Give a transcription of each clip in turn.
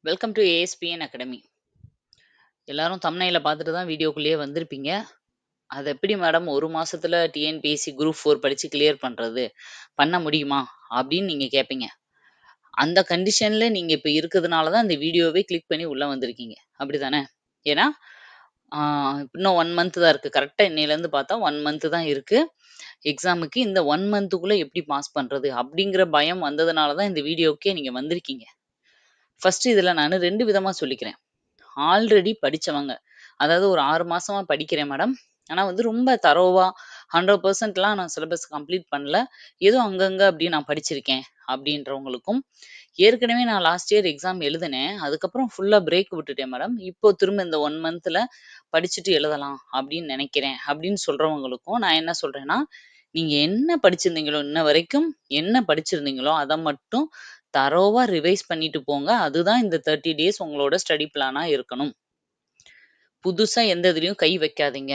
Welcome to ASPN academy. எல்லாரும் தம்ப்நெயில பார்த்துட்டு தான் வீடியோக்குள்ளேயே வந்திருப்பீங்க. அது எப்படி மேடம் ஒரு மாசத்துல டிஎன்பிஎஸ்சி குரூப் 4 படிச்சு கிளியர் பண்றது? பண்ண முடியுமா? அப்படின்னு நீங்க கேட்பீங்க. அந்த கண்டிஷன்ல நீங்க இப்ப இருக்கிறதுனால தான் இந்த வீடியோவே கிளிக் பண்ணி உள்ள வந்திருக்கீங்க. அப்படிதானே? ஏன்னா, ஆ இன்னும் 1 மந்த் தான் இருக்கு. கரெக்ட்டா இன்னையிலேருந்து பார்த்தா 1 மந்த் தான் இருக்கு. எக்ஸாமுக்கு இந்த 1 மந்த்துக்குள்ள எப்படி பாஸ் பண்றது? அப்படிங்கிற பயம் வந்ததுனால தான் இந்த வீடியோக்கே நீங்க வந்திருக்கீங்க. ஃபர்ஸ்ட் இதுல நானு 2 விதமா சொல்லிக்கிறேன். ஆல்ரெடி படிச்சவங்க. அதாவது ஒரு 6 மாசமா படிக்கிறேன் மேடம். ஆனா வந்து ரொம்ப தரோவா 100%லாம் நான் சிலபஸ் கம்ப்ளீட் பண்ணல. ஏதோ அங்கங்க அப்படி நான் படிச்சிருக்கேன் அப்படின்றவங்களுக்கும், ஏற்கனவே நான் லாஸ்ட் இயர் எக்ஸாம் எழுதினேன். அதுக்கப்புறம் ஃபுல்லா பிரேக் விட்டுட்டேன் மேடம். இப்போ திரும்ப இந்த 1 மந்த்ல படிச்சுட்டு எழுதலாம் அப்படின்னு நினைக்கிறேன் அப்படின்னு சொல்றவங்களுக்கும் நான் என்ன சொல்றேன்னா, நீங்க என்ன படிச்சிருந்தீங்களோ இன்ன வரைக்கும் என்ன படிச்சிருந்தீங்களோ அத மட்டும் தரோவா ரிவைஸ் பண்ணிட்டு போங்க. அதுதான் இந்த 30 டேஸ் உங்களோட ஸ்டடி பிளானா இருக்கணும். புதுசா எந்த இதுலயும் கை வைக்காதீங்க.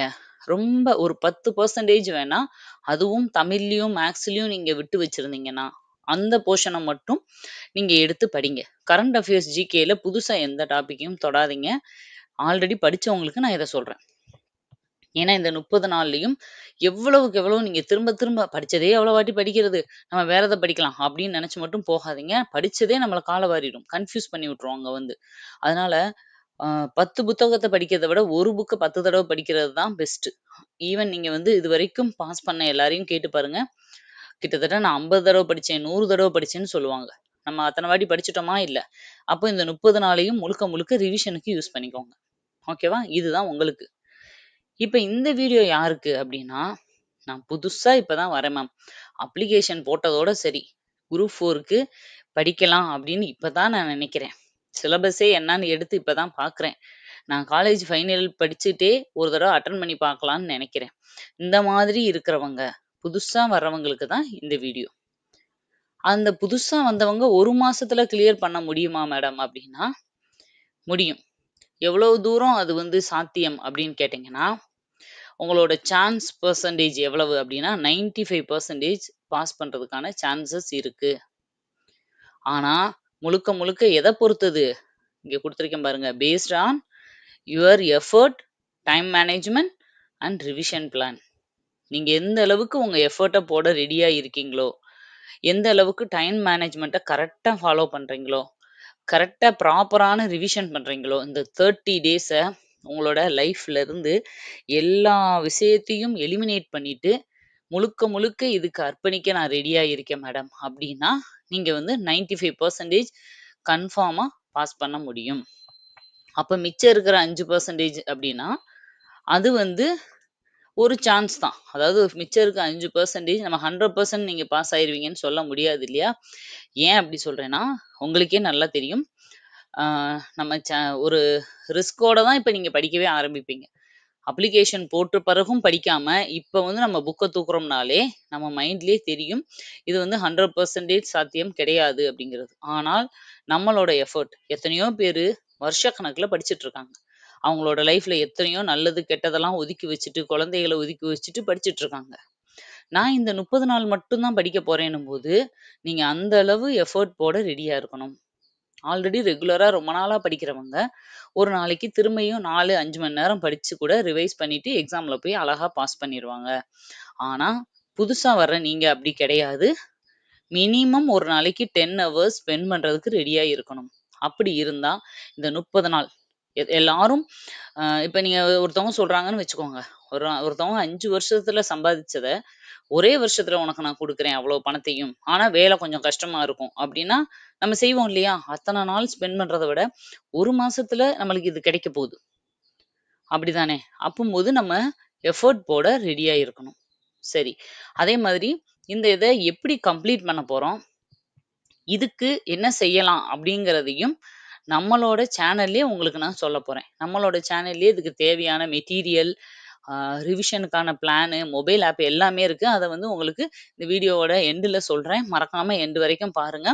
ரொம்ப ஒரு 10% வேணா, அதுவும் தமிழ்லயும், மேத்ஸ்லயும் நீங்க விட்டு வச்சிருந்தீங்கன்னா, அந்த போர்ஷன மட்டும் நீங்க எடுத்து படிங்க. கரண்ட் அஃபேர்ஸ் ஜிகேல புதுசா எந்த டாபிக்கையும் தொடாதீங்க. ஆல்ரெடி படிச்சவங்களுக்கு நான் இத சொல்றேன். ஏன்னா இந்த 30 நாள்லயும் எவ்வளவுக்கு எவ்வளவு நீங்க திரும்ப திரும்ப படிச்சதே எவ்வளோ வாட்டி படிக்கிறது? நம்ம வேற எத படிக்கலாம் அப்படின்னு நெனச்சு மட்டும் போகாதீங்க. படிச்சதே நம்மள கால வாரிரும். கன்ஃப்யூஸ் பண்ணி விட்டுரும் அங்க வந்து. அதனால அ 10 புத்தகத்த படிக்கிறத விட, ஒரு புக்க 10 தடவ படிக்கிறது தான் பெஸ்ட்டு. ஈவன் நீங்க வந்து இதுவரைக்கும் பாஸ் பண்ண எல்லாரையும் கேட்டு பாருங்க. கிட்டத்தட்ட நான் 50 தடவ படிச்சேன், 100 தடவ படிச்சேன்னு சொல்லுவாங்க. நம்ம அத்தன வாட்டி படிச்சுட்டோமா? இல்ல. அப்போ இந்த 30 நாளையும் முழுக்க முழுக்க ரிவிஷனுக்கு யூஸ் பண்ணிக்கோங்க. ஓகேவா? இதுதான் உங்களுக்கு. இப்ப இந்த வீடியோ யாருக்கு அப்டின்னா, நான் புதுசா இப்ப தான் வரேன் மேம். அப்ளிகேஷன் போட்டதோட சரி. குரூப் 4க்கு படிக்கலாம் அப்டின்னு இப்ப தான் நான் நெனைக்கிறேன். சிலபஸே என்னான்னு எடுத்து இப்ப தான் பார்க்குறேன். நான் காலேஜ் ஃபைனல் படிச்சுட்டே ஒரு தடவ அட்டெண்ட் பண்ணி பார்க்கலான்னு நெனைக்கிறேன். இந்த மாதிரி இருக்கிறவங்க, புதுசா வர்றவங்களுக்கு தான் இந்த வீடியோ. அந்த புதுசா வந்தவங்க 1 மாசத்துல கிளியர் பண்ண முடியுமா மேடம் அப்டின்னா, முடியும். எவ்வளவு தூரம் அது வந்து சாத்தியம் அப்டின்னு கேட்டீங்கன்னா, உங்களோட சான்ஸ் பெர்சன்டேஜ் எவ்வளவு அப்டின்னா 95% பாஸ் பண்றதுக்கான சான்சஸ் இருக்கு. ஆனா, முழுக்க முழுக்க எத பொறுத்தது? இங்க குடுத்திருக்கேன் பாருங்க. Based on your effort, time management and revision plan. நீங்க எந்த அளவுக்கு உங்க எஃபோர்ட்ட போட ரெடியா இருக்கீங்களோ, எந்த அளவுக்கு டைம் மேனேஜ்மென்ட்ட கரெக்ட்டா ஃபாலோ பண்றீங்களோ, கரெக்ட்டா ப்ராப்பரான ரிவிஷன் பண்றீங்களோ, இந்த 30 டேஸ உங்களோட லைஃப்ல இருந்து எல்லா விஷயத்தையும் எலிமினேட் பண்ணிட்டு, முழுக்க முழுக்க இதுக்கு அர்ப்பணிக்க நான் ரெடியா இருக்கேன் மேடம் அப்டின்னா, நீங்க வந்து 95% கன்ஃபார்மா பாஸ் பண்ண முடியும். அப்ப மிச்சம் இருக்கிற 5% அப்டின்னா, அது வந்து ஒரு சான்ஸ் தான். அதாவது மிச்சம் இருக்க 5% நம்ம 100% நீங்க பாஸ் ஆயிருவீங்கன்னு சொல்ல முடியாது இல்லையா? ஏன் அப்படி சொல்றேன்னா, உங்களுக்கே நல்லா தெரியும். ஆ நம்ம ஒரு ரிஸ்க்கோட தான் இப்ப நீங்க படிக்கவே ஆரம்பிப்பீங்க. அப்ளிகேஷன் போட்ட பிறகும் படிக்காம, இப்ப வந்து நம்ம புக்க தூக்குறோம்னாலே, நம்ம மைண்ட்லயே தெரியும். இது வந்து 100% சாத்தியம் கிடையாது அப்படிங்கிறது. ஆனால், நம்மளோட எஃபோர்ட் எத்தனையோ பேரு வருஷக்கணக்குல படிச்சுட்டு இருக்காங்க. அவங்களோட லைஃப்ல எத்தனையோ நல்லது, கெட்டதெல்லாம் ஒதுக்கி வச்சுட்டு, குழந்தைகள ஒதுக்கி வச்சுட்டு படிச்சுட்டு இருக்காங்க. நான் இந்த 30 நாள் மட்டும் தான் படிக்க போறேன்னும்போது, நீங்க அந்த அளவு எஃபோர்ட் போட ரெடியா இருக்கணும். ஆல்ரெடி ரெகுலரா ரொம்ப நாளா படிக்கிறவங்க, ஒரு நாளைக்கு திரும்பியும் 4, 5 மணி நேரம் படிச்சு கூட ரிவைஸ் பண்ணிட்டு எக்ஸாம்ல போய் அழகா பாஸ் பண்ணிருவாங்க. ஆனா, புதுசா வர்ற நீங்க அப்படி கிடையாது. மினிமம் ஒரு நாளைக்கு 10 ஹவர்ஸ் ஸ்பெண்ட் பண்றதுக்கு ரெடியா இருக்கணும். அப்படி இருந்தா, இந்த 30 நாள் எல்லாரும் இப்ப நீங்க ஒருத்தவங்க சொல்றாங்கன்னு வச்சுக்கோங்க. ஒருத்தவங்க 5 வருஷத்துல சம்பாதிச்சத, ஒரே வருஷத்துல உனக்கு நான் குடுக்குறேன் அவ்வளோ பணத்தையும். ஆனா வேலை கொஞ்சம் கஷ்டமா இருக்கும். அப்படின்னா, நம்ம செய்வோம் இல்லையா? அத்தன நாள் ஸ்பெண்ட் பண்றத விட, 1 மாசத்துல நம்மளுக்கு இது கிடைக்க போகுது. அப்படிதானே? அப்பம்போது நம்ம எஃபோர்ட் போட ரெடியா இருக்கணும். சரி. அதே மாதிரி இந்த இத எப்படி கம்ப்ளீட் பண்ண போறோம்? இதுக்கு என்ன செய்யலாம்? அப்படிங்கிறதையும் நம்மளோட சேனல்லயே உங்களுக்கு நான் சொல்லப் போறேன். நம்மளோட சேனல்லயே இதுக்கு தேவையான மெட்டீரியல், அ ரிவிஷனுக்கான பிளானு, மொபைல் ஆப் எல்லாமே இருக்கு. அத வந்து உங்களுக்கு இந்த வீடியோவோட எண்டுல சொல்றேன். மறக்காம எண்டு வரைக்கும் பாருங்க.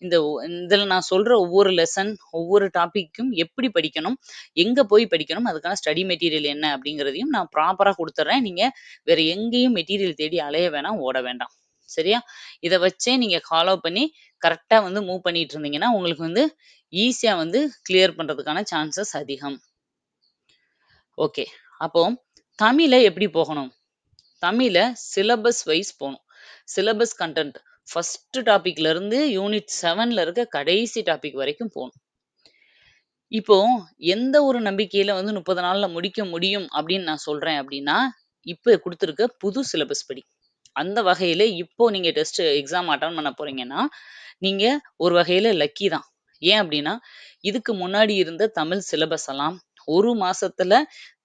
இதுல நான் சொல்ற ஒவ்வொரு லெசன், ஒவ்வொரு டாபிக்கும் எப்படி படிக்கணும்? எங்க போய் படிக்கணும்? அதுக்கான ஸ்டடி மெட்டீரியல் என்ன? அப்படிங்கிறதையும் நான் ப்ராப்பரா குடுத்துர்றேன். நீங்க வேற எங்கேயும் மெட்டீரியல் தேடி அலைய வேணாம், ஓட வேண்டாம். சரியா? இத வச்சே நீங்க ஃபாலோ பண்ணி கரெக்ட்டா வந்து மூவ் பண்ணிட்டு இருந்தீங்கன்னா, உங்களுக்கு வந்து ஈஸியா வந்து கிளியர் பண்றதுக்கான சான்சஸ் அதிகம். ஓகே. அப்போ தமிழ எப்படி போகணும்? தமிழ சிலபஸ் வைஸ் போணும். சிலபஸ் கன்டென்ட் ஃபர்ஸ்ட் டாபிக்ல இருந்து யூனிட் 7ல இருக்க கடைசி டாபிக் வரைக்கும் போணும். இப்போ எந்த ஒரு நம்பிக்கையில வந்து 30 நாள்ல முடிக்க முடியும் அப்படின்னு நான் சொல்றேன் அப்படின்னா, இப்ப குடுத்திருக்க புது சிலபஸ் படி. அந்த வகையில இப்போ நீங்க டெஸ்ட் எக்ஸாம் அட்டெண்ட் பண்ண போறீங்கன்னா, நீங்க ஒரு வகையில லக்கி தான். ஏன் அப்படின்னா, இதுக்கு முன்னாடி இருந்த தமிழ் சிலபஸ் எல்லாம் 1 மாசத்துல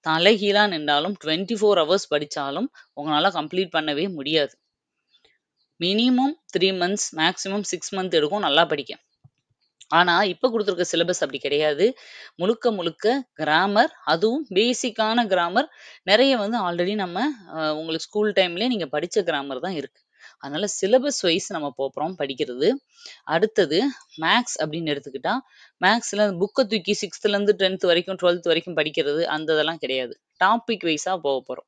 தலைகீழா நின்றாலும் 24 ஹவர்ஸ் படிச்சாலும் உங்களால கம்ப்ளீட் பண்ணவே முடியாது. மினிமம் 3 மந்த்ஸ், மேக்ஸிமம் 6 மந்த் எடுக்கும் நல்லா படிக்க. ஆனா, இப்ப குடுத்திருக்க சிலபஸ் அப்படி கிடையாது. முழுக்க முழுக்க கிராமர், அதுவும் பேசிக்கான கிராமர். நெறைய வந்து ஆல்ரெடி நம்ம உங்களுக்கு ஸ்கூல் டைம்லயே நீங்க படிச்ச கிராமர் தான் இருக்கு. அதனால சிலபஸ் வைஸ் நம்ம போறோம் படிக்கிறது. அடுத்தது மேத்ஸ் அப்படின்னு எடுத்துக்கிட்டா, மேத்ஸ்ல புக்க தூக்கி 6த்லேருந்து 10த் வரைக்கும், 12த் வரைக்கும் படிக்கிறது அந்த இதெல்லாம் கிடையாது. டாபிக் வைஸா போறோம்.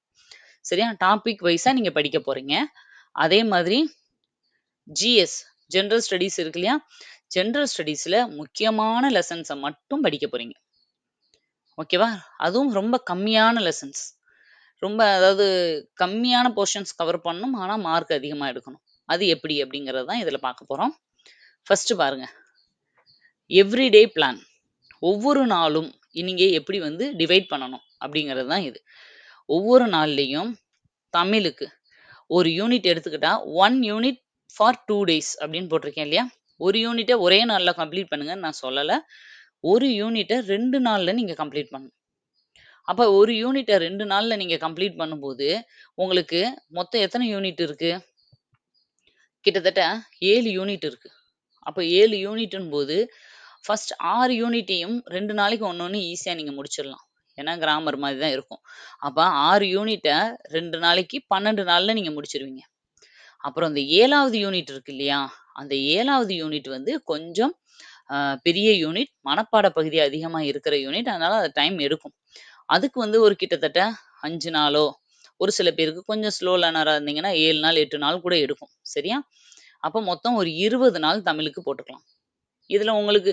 சரியா? டாபிக் வைஸா நீங்க படிக்க போறீங்க. அதே மாதிரி ஜிஎஸ் ஜெனரல் ஸ்டடீஸ் இருக்கு இல்லையா? ஜெனரல் ஸ்டடீஸ்ல முக்கியமான லெசன்ஸ மட்டும் படிக்க போறீங்க. ஓகேவா? அதுவும் ரொம்ப கம்மியான லெசன்ஸ். ரொம்ப அதாவது கம்மியான போர்ஷன்ஸ் கவர் பண்ணணும். ஆனா மார்க் அதிகமா எடுக்கணும். அது எப்படி அப்படிங்கிறது தான் இதுல பார்க்க போறோம். ஃபர்ஸ்ட் பாருங்க. Everyday plan. ஒவ்வொரு நாளும் நீங்க எப்படி வந்து டிவைட் பண்ணணும் அப்படிங்கிறது தான் இது. ஒவ்வொரு நாள்லயும் தமிழுக்கு ஒரு யூனிட் எடுத்துக்கிட்டா 1 யூனிட் ஃபார் 2 டேஸ் அப்படின்னு போட்டிருக்கேன் இல்லையா? ஒரு யூனிட்ட ஒரே நாள்ல கம்ப்ளீட் பண்ணுங்கன்னு நான் சொல்லல. ஒரு யூனிட்ட 2 நாள்ல நீங்க கம்ப்ளீட் பண்ணணும். அப்ப ஒரு யூனிட்ட 2 நாள்ல நீங்க கம்ப்ளீட் பண்ணும்போது, உங்களுக்கு மொத்தம் எத்தன யூனிட் இருக்கு? கிட்டத்தட்ட 7 யூனிட் இருக்கு. அப்ப 7 யூனிட்டுன்போது, ஃபர்ஸ்ட் 6 யூனிட்டையும் 2 நாளைக்கு ஒண்ணொண்ணு ஈஸியா நீங்க முடிச்சிடலாம். ஏன்னா கிராமர் மாரி தான் இருக்கும். அப்ப 6 யூனிட்ட 2 நாளைக்கு 12 நாள்ல நீங்க முடிச்சிருவீங்க. அப்புறம் அந்த 7வது யூனிட் இருக்கு இல்லையா? அந்த 7வது யூனிட் வந்து கொஞ்சம் பெரிய யூனிட். மனப்பாட பகுதி அதிகமா இருக்கிற யூனிட். அதனால அது டைம் எடுக்கும். அதுக்கு வந்து ஒரு கிட்டத்தட்ட 5 நாளோ, ஒரு சில பேருக்கு கொஞ்சம் ஸ்லோ லேர்னரா இருந்தீங்கன்னா 7 நாள், 8 நாள் கூட எடுக்கும். சரியா? அப்ப மொத்தம் ஒரு 20 நாள் தமிழுக்கு போட்டுக்கலாம். இதுல உங்களுக்கு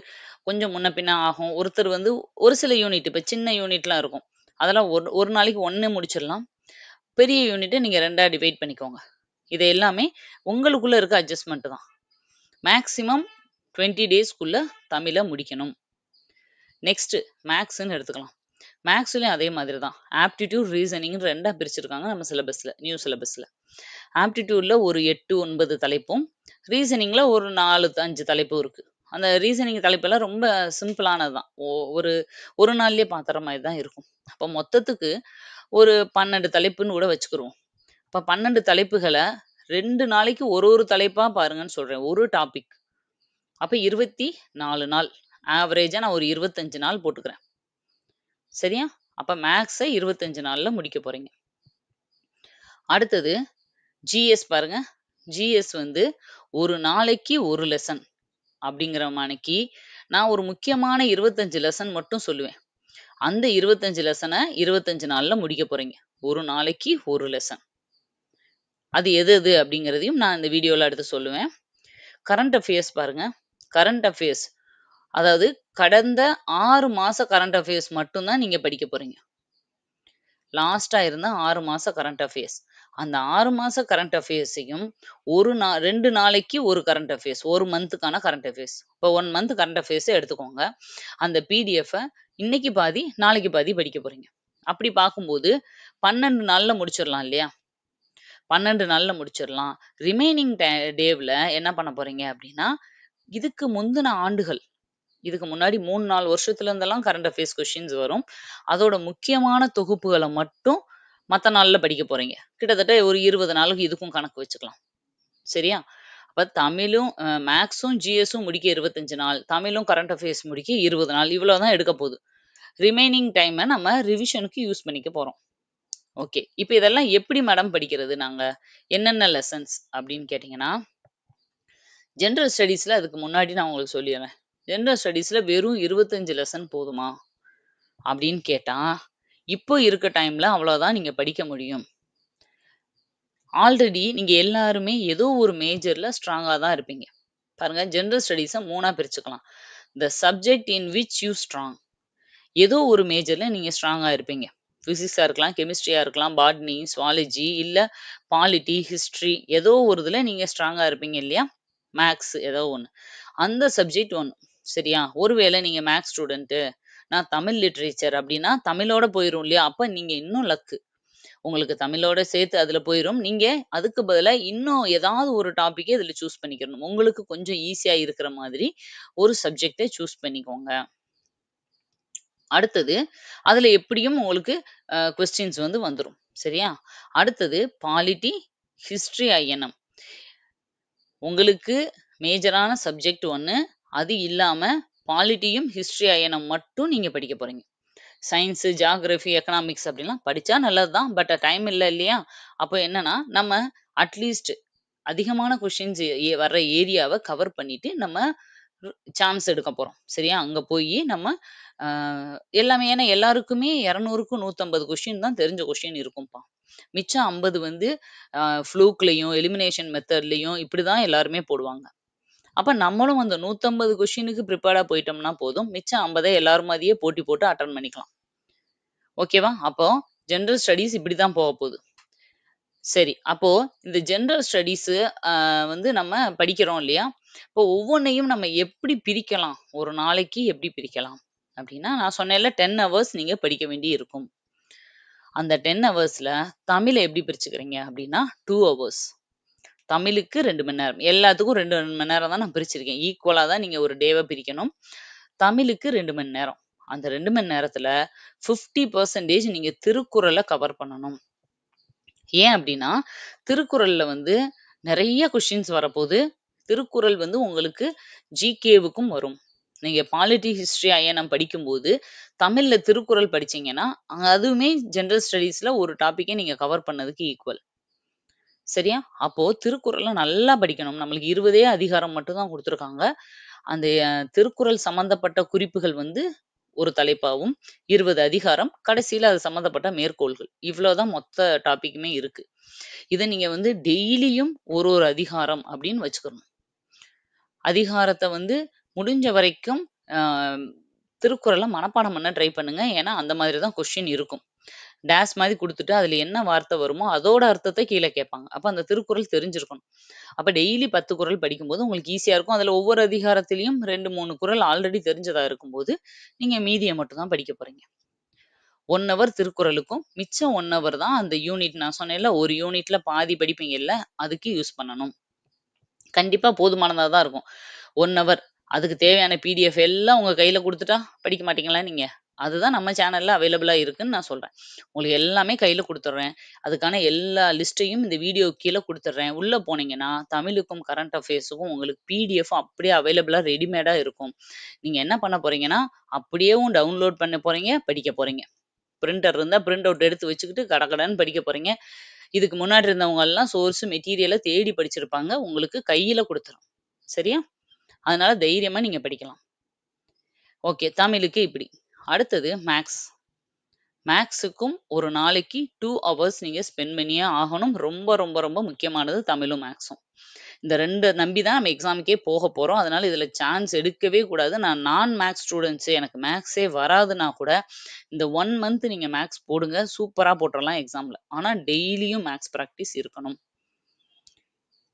கொஞ்சம் முன்ன பின்ன ஆகும். ஒருத்தர் வந்து ஒரு சில யூனிட் இப்ப சின்ன யூனிட்லாம் இருக்கும். அதெல்லாம் ஒரு நாளைக்கு 1 முடிச்சிடலாம். பெரிய யூனிட்ட நீங்க 2ஆ டிவைட் பண்ணிக்கோங்க. இது எல்லாமே உங்களுக்குள்ள இருக்க அட்ஜஸ்ட்மென்ட் தான். மேக்ஸிமம் 20 டேஸ்க்குள்ள தமிழ முடிக்கணும். நெக்ஸ்ட் மேத்ஸ்ன்னு எடுத்துக்கலாம். மேத்ஸ்லயும் அதே மாதிரி தான். ஆப்டிட்யூட், ரீசனிங்னு 2ஆ பிரிச்சிருக்காங்க நம்ம சிலபஸ்ல, நியூ சிலபஸ்ல. ஆப்டிட்யூட்ல ஒரு 8, 9 தலைப்பும், ரீசனிங்ல ஒரு 4, 5 தலைப்பும் இருக்கு. அந்த ரீசனிங் தலைப்பெல்லாம் ரொம்ப சிம்பிளானது தான். ஒரு ஒரு நாள்லயே பாத்துற மாரி தான் இருக்கும். அப்ப மொத்தத்துக்கு ஒரு 12 தலைப்புன்னு கூட வச்சுக்குருவோம். அப்ப 12 தலைப்புகள 2 நாளைக்கு ஒரு தலைப்பா பாருங்கன்னு சொல்றேன். ஒரு டாபிக். அப்ப 24 நாள். ஆவரேஜா நான் ஒரு 25 நாள் போட்டுக்கிறேன். சரியா? அப்ப மேத்ஸ 25 நாள்ல முடிக்க போறீங்க. அடுத்தது ஜிஎஸ் பாருங்க. ஜிஎஸ் வந்து ஒரு நாளைக்கு ஒரு லெசன் அப்படிங்கிற மாணிக்கு நான் ஒரு முக்கியமான 25 லெசன் மட்டும் சொல்லுவேன். அந்த 25 லெசன 25 நாள்ல முடிக்க போறீங்க. ஒரு நாளைக்கு ஒரு லெசன். அது எது எது அப்படிங்கிறதையும் நான் இந்த வீடியோல அடுத்து சொல்லுவேன். கரண்ட் அஃபேர்ஸ் பாருங்க. கரண்ட் அஃபேர்ஸ் அதாவது கடந்த 6 மாச கரண்ட் அஃபேர்ஸ் மட்டும் தான் நீங்க படிக்க போறீங்க. லாஸ்ட்டா இருந்த 6 மாச கரண்ட் அஃபேர்ஸ். அந்த 6 மாச கரண்ட் அஃபேர்ஸையும் 2 நாளைக்கு ஒரு கரண்ட் அஃபேர்ஸ். 1 மந்த்துக்கான கரண்ட் அஃபேர்ஸ். இப்போ 1 மந்த் கரண்ட் அஃபேர்ஸ எடுத்துக்கோங்க. அந்த பிடிஎஃப்ப இன்னைக்கு பாதி, நாளைக்கு பாதி படிக்க போறீங்க. அப்படி பார்க்கும்போது 12 நாள்ல முடிச்சிடலாம் இல்லையா? 12 நாள்ல முடிச்சிடலாம். ரிமைனிங் டேவ்ல என்ன பண்ண போறீங்க அப்படின்னா, இதுக்கு முந்தின ஆண்டுகள் இதுக்கு முன்னாடி 3, 4 வருஷத்துல இருந்தெல்லாம் கரண்ட் அஃபேர்ஸ் கொஸ்டின்ஸ் வரும். அதோட முக்கியமான தொகுப்புகள மட்டும் மத்த நாள்ல படிக்க போறீங்க. கிட்டத்தட்ட ஒரு 20 நாளுக்கு இதுக்கும் கணக்கு வச்சுக்கலாம். சரியா? அப்ப தமிழும் மேத்ஸும், ஜிஎஸும் முடிக்க 25 நாள். தமிழும் கரண்ட் அஃபேர்ஸ் முடிக்க 20 நாள். இவ்வளோ தான் எடுக்க போகுது. ரிமைனிங் டைம நம்ம ரிவிஷனுக்கு யூஸ் பண்ணிக்க போறோம். ஓகே. இப்ப இதெல்லாம் எப்படி மேடம் படிக்கிறது நாங்க? என்னென்ன லெசன்ஸ் அப்படின்னு கேட்டீங்கன்னா, ஜெனரல் ஸ்டடீஸ்ல அதுக்கு முன்னாடி நான் உங்களுக்கு சொல்லிர்றேன். ஜெனரல் ஸ்டடீஸ்ல வெறும் 25 லெசன் போதுமா? அப்படின்னு கேட்டா, இப்போ இருக்க டைம்ல அவ்வளோதான் நீங்க படிக்க முடியும். ஆல்ரெடி நீங்க எல்லாருமே ஏதோ ஒரு மேஜர்ல ஸ்ட்ராங்கா தான் இருப்பீங்க. பாருங்க ஜெனரல் ஸ்டடீஸ 3ஆ பிரிச்சுக்கலாம். The subject in which you strong. ஏதோ ஒரு மேஜர்ல நீங்க ஸ்ட்ராங்கா இருப்பீங்க. பிசிக்ஸா இருக்கலாம், கெமிஸ்ட்ரியா இருக்கலாம், பாட்னி, சுவாலஜி இல்ல பாலிட்டி, ஹிஸ்டரி ஏதோ ஒரு இதுல நீங்க ஸ்ட்ராங்கா இருப்பீங்க இல்லையா? மேத்ஸ் ஏதோ ஒண்ணு. அந்த சப்ஜெக்ட் ஒண்ணு. சரியா? ஒருவேளை நீங்க மேத்ஸ் ஸ்டூடண்ட், நான் தமிழ் லிட்டரேச்சர் அப்படின்னா தமிழோட போயிரும் இல்லையா? அப்ப நீங்க இன்னும் லக்கு. உங்களுக்கு தமிழோட சேர்த்து அதுல போயிரும். நீங்க அதுக்கு பதிலா இன்னும் ஏதாவது ஒரு டாபிக்க இதுல சூஸ் பண்ணிக்கணும். உங்களுக்கு கொஞ்சம் ஈஸியா இருக்கிற மாதிரி ஒரு சப்ஜெக்ட்ட சூஸ் பண்ணிக்கோங்க. அடுத்தது, அதுல எப்படியும் உங்களுக்கு கொஸ்டின்ஸ் வந்து வந்துரும். சரியா? அடுத்தது பாலிட்டி, ஹிஸ்டரி, ஐஎன்எம். உங்களுக்கு மேஜரான சப்ஜெக்ட் ஒண்ணு. அது இல்லாம பாலிட்டியும், ஹிஸ்டரி, ஐஎன்எம் மட்டும் நீங்க படிக்க போறீங்க. சயின்ஸ், ஜியோகிராஃபி, எக்கனாமிக்ஸ் அப்படிலாம் படிச்சா நல்லது தான். பட் டைம் இல்ல இல்லையா? அப்போ என்னன்னா, நம்ம அட்லீஸ்ட் அதிகமான கொஸ்டின்ஸ் வர்ற ஏரியாவ கவர் பண்ணிட்டு நம்ம சான்ஸ் எடுக்க போறோம். சரியா? அங்க போயி நம்ம அ எல்லாமே ஏன்னா எல்லாருக்குமே 200க்கு 150 கொஸ்டின் தான் தெரிஞ்ச கொஸ்டின் இருக்கும்பா. மிச்சம் 50 வந்து ஃப்ளூக்லயும், எலிமினேஷன் மெத்தட்லயும் இப்படிதான் எல்லாருமே போடுவாங்க. அப்ப நம்மளும் அந்த 150 கொஸ்டினுக்கு ப்ரிப்பேர்டா போயிட்டோம்னா போதும். மிச்சம் 50 எல்லார் மாதிரியே போட்டி போட்டு அட்டெண்ட் பண்ணிக்கலாம். ஓகேவா? அப்போ ஜெனரல் ஸ்டடீஸ் இப்படிதான் போகப்போது. சரி. அப்போ இந்த ஜெனரல் ஸ்டடீஸு வந்து நம்ம படிக்கிறோம் இல்லையா? இப்போ ஒவ்வொன்னையும் நம்ம எப்படி பிரிக்கலாம்? ஒரு நாளைக்கு எப்படி பிரிக்கலாம்? அப்படின்னா, நான் சொன்னேன்ல 10 ஹவர்ஸ் நீங்க படிக்க வேண்டி இருக்கும். அந்த 10 ஹவர்ஸ்ல தமிழ எப்படி பிரிச்சுக்கிறீங்க அப்படின்னா, 2 ஹவர்ஸ். தமிழுக்கு 2 மணி நேரம். எல்லாத்துக்கும் 2 மணி நேரம் தான் நான் பிரிச்சிருக்கேன். ஈக்குவலா தான் நீங்க ஒரு டேவ பிரிக்கணும். தமிழுக்கு 2 மணி நேரம். அந்த 2 மணி நேரத்துல 50% நீங்க திருக்குறள கவர் பண்ணணும். ஏன் அப்டின்னா, திருக்குறள்ல வந்து நெறைய கொஸ்டின்ஸ் வரப்போது. திருக்குறள் வந்து உங்களுக்கு ஜிகேவுக்கும் வரும். நீங்க பாலிட்டி, ஹிஸ்டரி, ஐஎன்எம் படிக்கும்போது, தமிழ்ல திருக்குறள் படிச்சீங்கன்னா, அதுவுமே ஜெனரல் ஸ்டடீஸ்ல ஒரு டாபிக்க நீங்க கவர் பண்ணதுக்கு ஈக்குவல். சரியா? அப்போ திருக்குறள நல்லா படிக்கணும். நம்மளுக்கு 20 அதிகாரம் மட்டும் தான் குடுத்துருக்காங்க. அந்த திருக்குறள் சம்மந்தப்பட்ட குறிப்புகள் வந்து ஒரு தலைப்பாவும், 20 அதிகாரம், கடைசியில அது சம்மந்தப்பட்ட மேற்கோள்கள். இவ்ளோ தான் மொத்த டாபிக்குமே இருக்கு. இத நீங்க வந்து டெய்லியும் ஒரு அதிகாரம் அப்படின்னு வச்சுக்கணும். அதிகாரத்த வந்து முடிஞ்ச வரைக்கும் அ திருக்குறள மனப்பாடம் பண்ண ட்ரை பண்ணுங்க. ஏன்னா, அந்த மாதிரி தான் கொஸ்டின் இருக்கும். டேஸ் மாரி குடுத்துட்டு, அதுல என்ன வார்த்தை வருமோ, அதோட அர்த்தத்த கீழ கேட்பாங்க. அப்ப அந்த திருக்குறள் தெரிஞ்சிருக்கணும். அப்ப டெய்லி 10 குறள் படிக்கும்போது உங்களுக்கு ஈஸியா இருக்கும். அதுல ஒவ்வொரு அதிகாரத்திலயும் 2, 3 குறள் ஆல்ரெடி தெரிஞ்சதா இருக்கும்போது, நீங்க மீதிய மட்டும் தான் படிக்க போறீங்க. 1 ஹவர் திருக்குறளுக்கும், மிச்சம் 1 ஹவர் தான் அந்த யூனிட் நான் சொன்னேன்ல, ஒரு யூனிட்ல பாதி படிப்பீங்கல்ல, அதுக்கு யூஸ் பண்ணணும். கண்டிப்பா போதுமானதா தான் இருக்கும். 1 ஹவர். அதுக்கு தேவையான பிடிஎஃப் எல்லாம் உங்க கையில குடுத்துட்டா, படிக்க மாட்டீங்களா நீங்க? அதுதான் நம்ம சேனல்ல அவைலபிளா இருக்குன்னு நான் சொல்றேன். உங்களுக்கு எல்லாமே கையில குடுத்துடுறேன். அதுக்கான எல்லா லிஸ்ட்டையும் இந்த வீடியோக்கு கீழ குடுத்துடுறேன். உள்ள போனீங்கன்னா, தமிழுக்கும், கரண்ட் அஃபேர்ஸுக்கும் உங்களுக்கு பிடிஎஃப் அப்படியே அவைலபிளா ரெடிமேடா இருக்கும். நீங்க என்ன பண்ண போறீங்கன்னா, அப்படியேவும் டவுன்லோட் பண்ண போறீங்க, படிக்க போறீங்க. பிரிண்டர் இருந்தா பிரிண்ட் அவுட் எடுத்து வச்சுக்கிட்டு கடகடன்னு படிக்க போறீங்க. இதுக்கு முன்னாடி இருந்தவங்க எல்லாம் சோர்ஸ் மெட்டீரியல தேடி படிச்சிருப்பாங்க. உங்களுக்கு கையில குடுத்துரும். சரியா? அதனால தைரியமா நீங்க படிக்கலாம். ஓகே. தமிழுக்கு இப்படி. அடுத்தது மேத்ஸ். மேத்ஸுக்கும் ஒரு நாளைக்கு 2 ஹவர்ஸ் நீங்க ஸ்பெண்ட் பண்ணியே ஆகணும். ரொம்ப, ரொம்ப, ரொம்ப முக்கியமானது தமிழும், மேத்ஸும். இந்த 2 நம்பி தான் நம்ம எக்ஸாமுக்கே போக போறோம். அதனால இதுல சான்ஸ் எடுக்கவே கூடாது. நான் மேத்ஸ் ஸ்டூடண்ட்ஸ் எனக்கு மேத்ஸே வராதுன்னா கூட, இந்த 1 மந்த் நீங்க மேத்ஸ் போடுங்க. சூப்பரா போட்டுறலாம் எக்ஸாம்ல. ஆனா டெய்லியும் மேத்ஸ் பிராக்டிஸ் இருக்கணும்.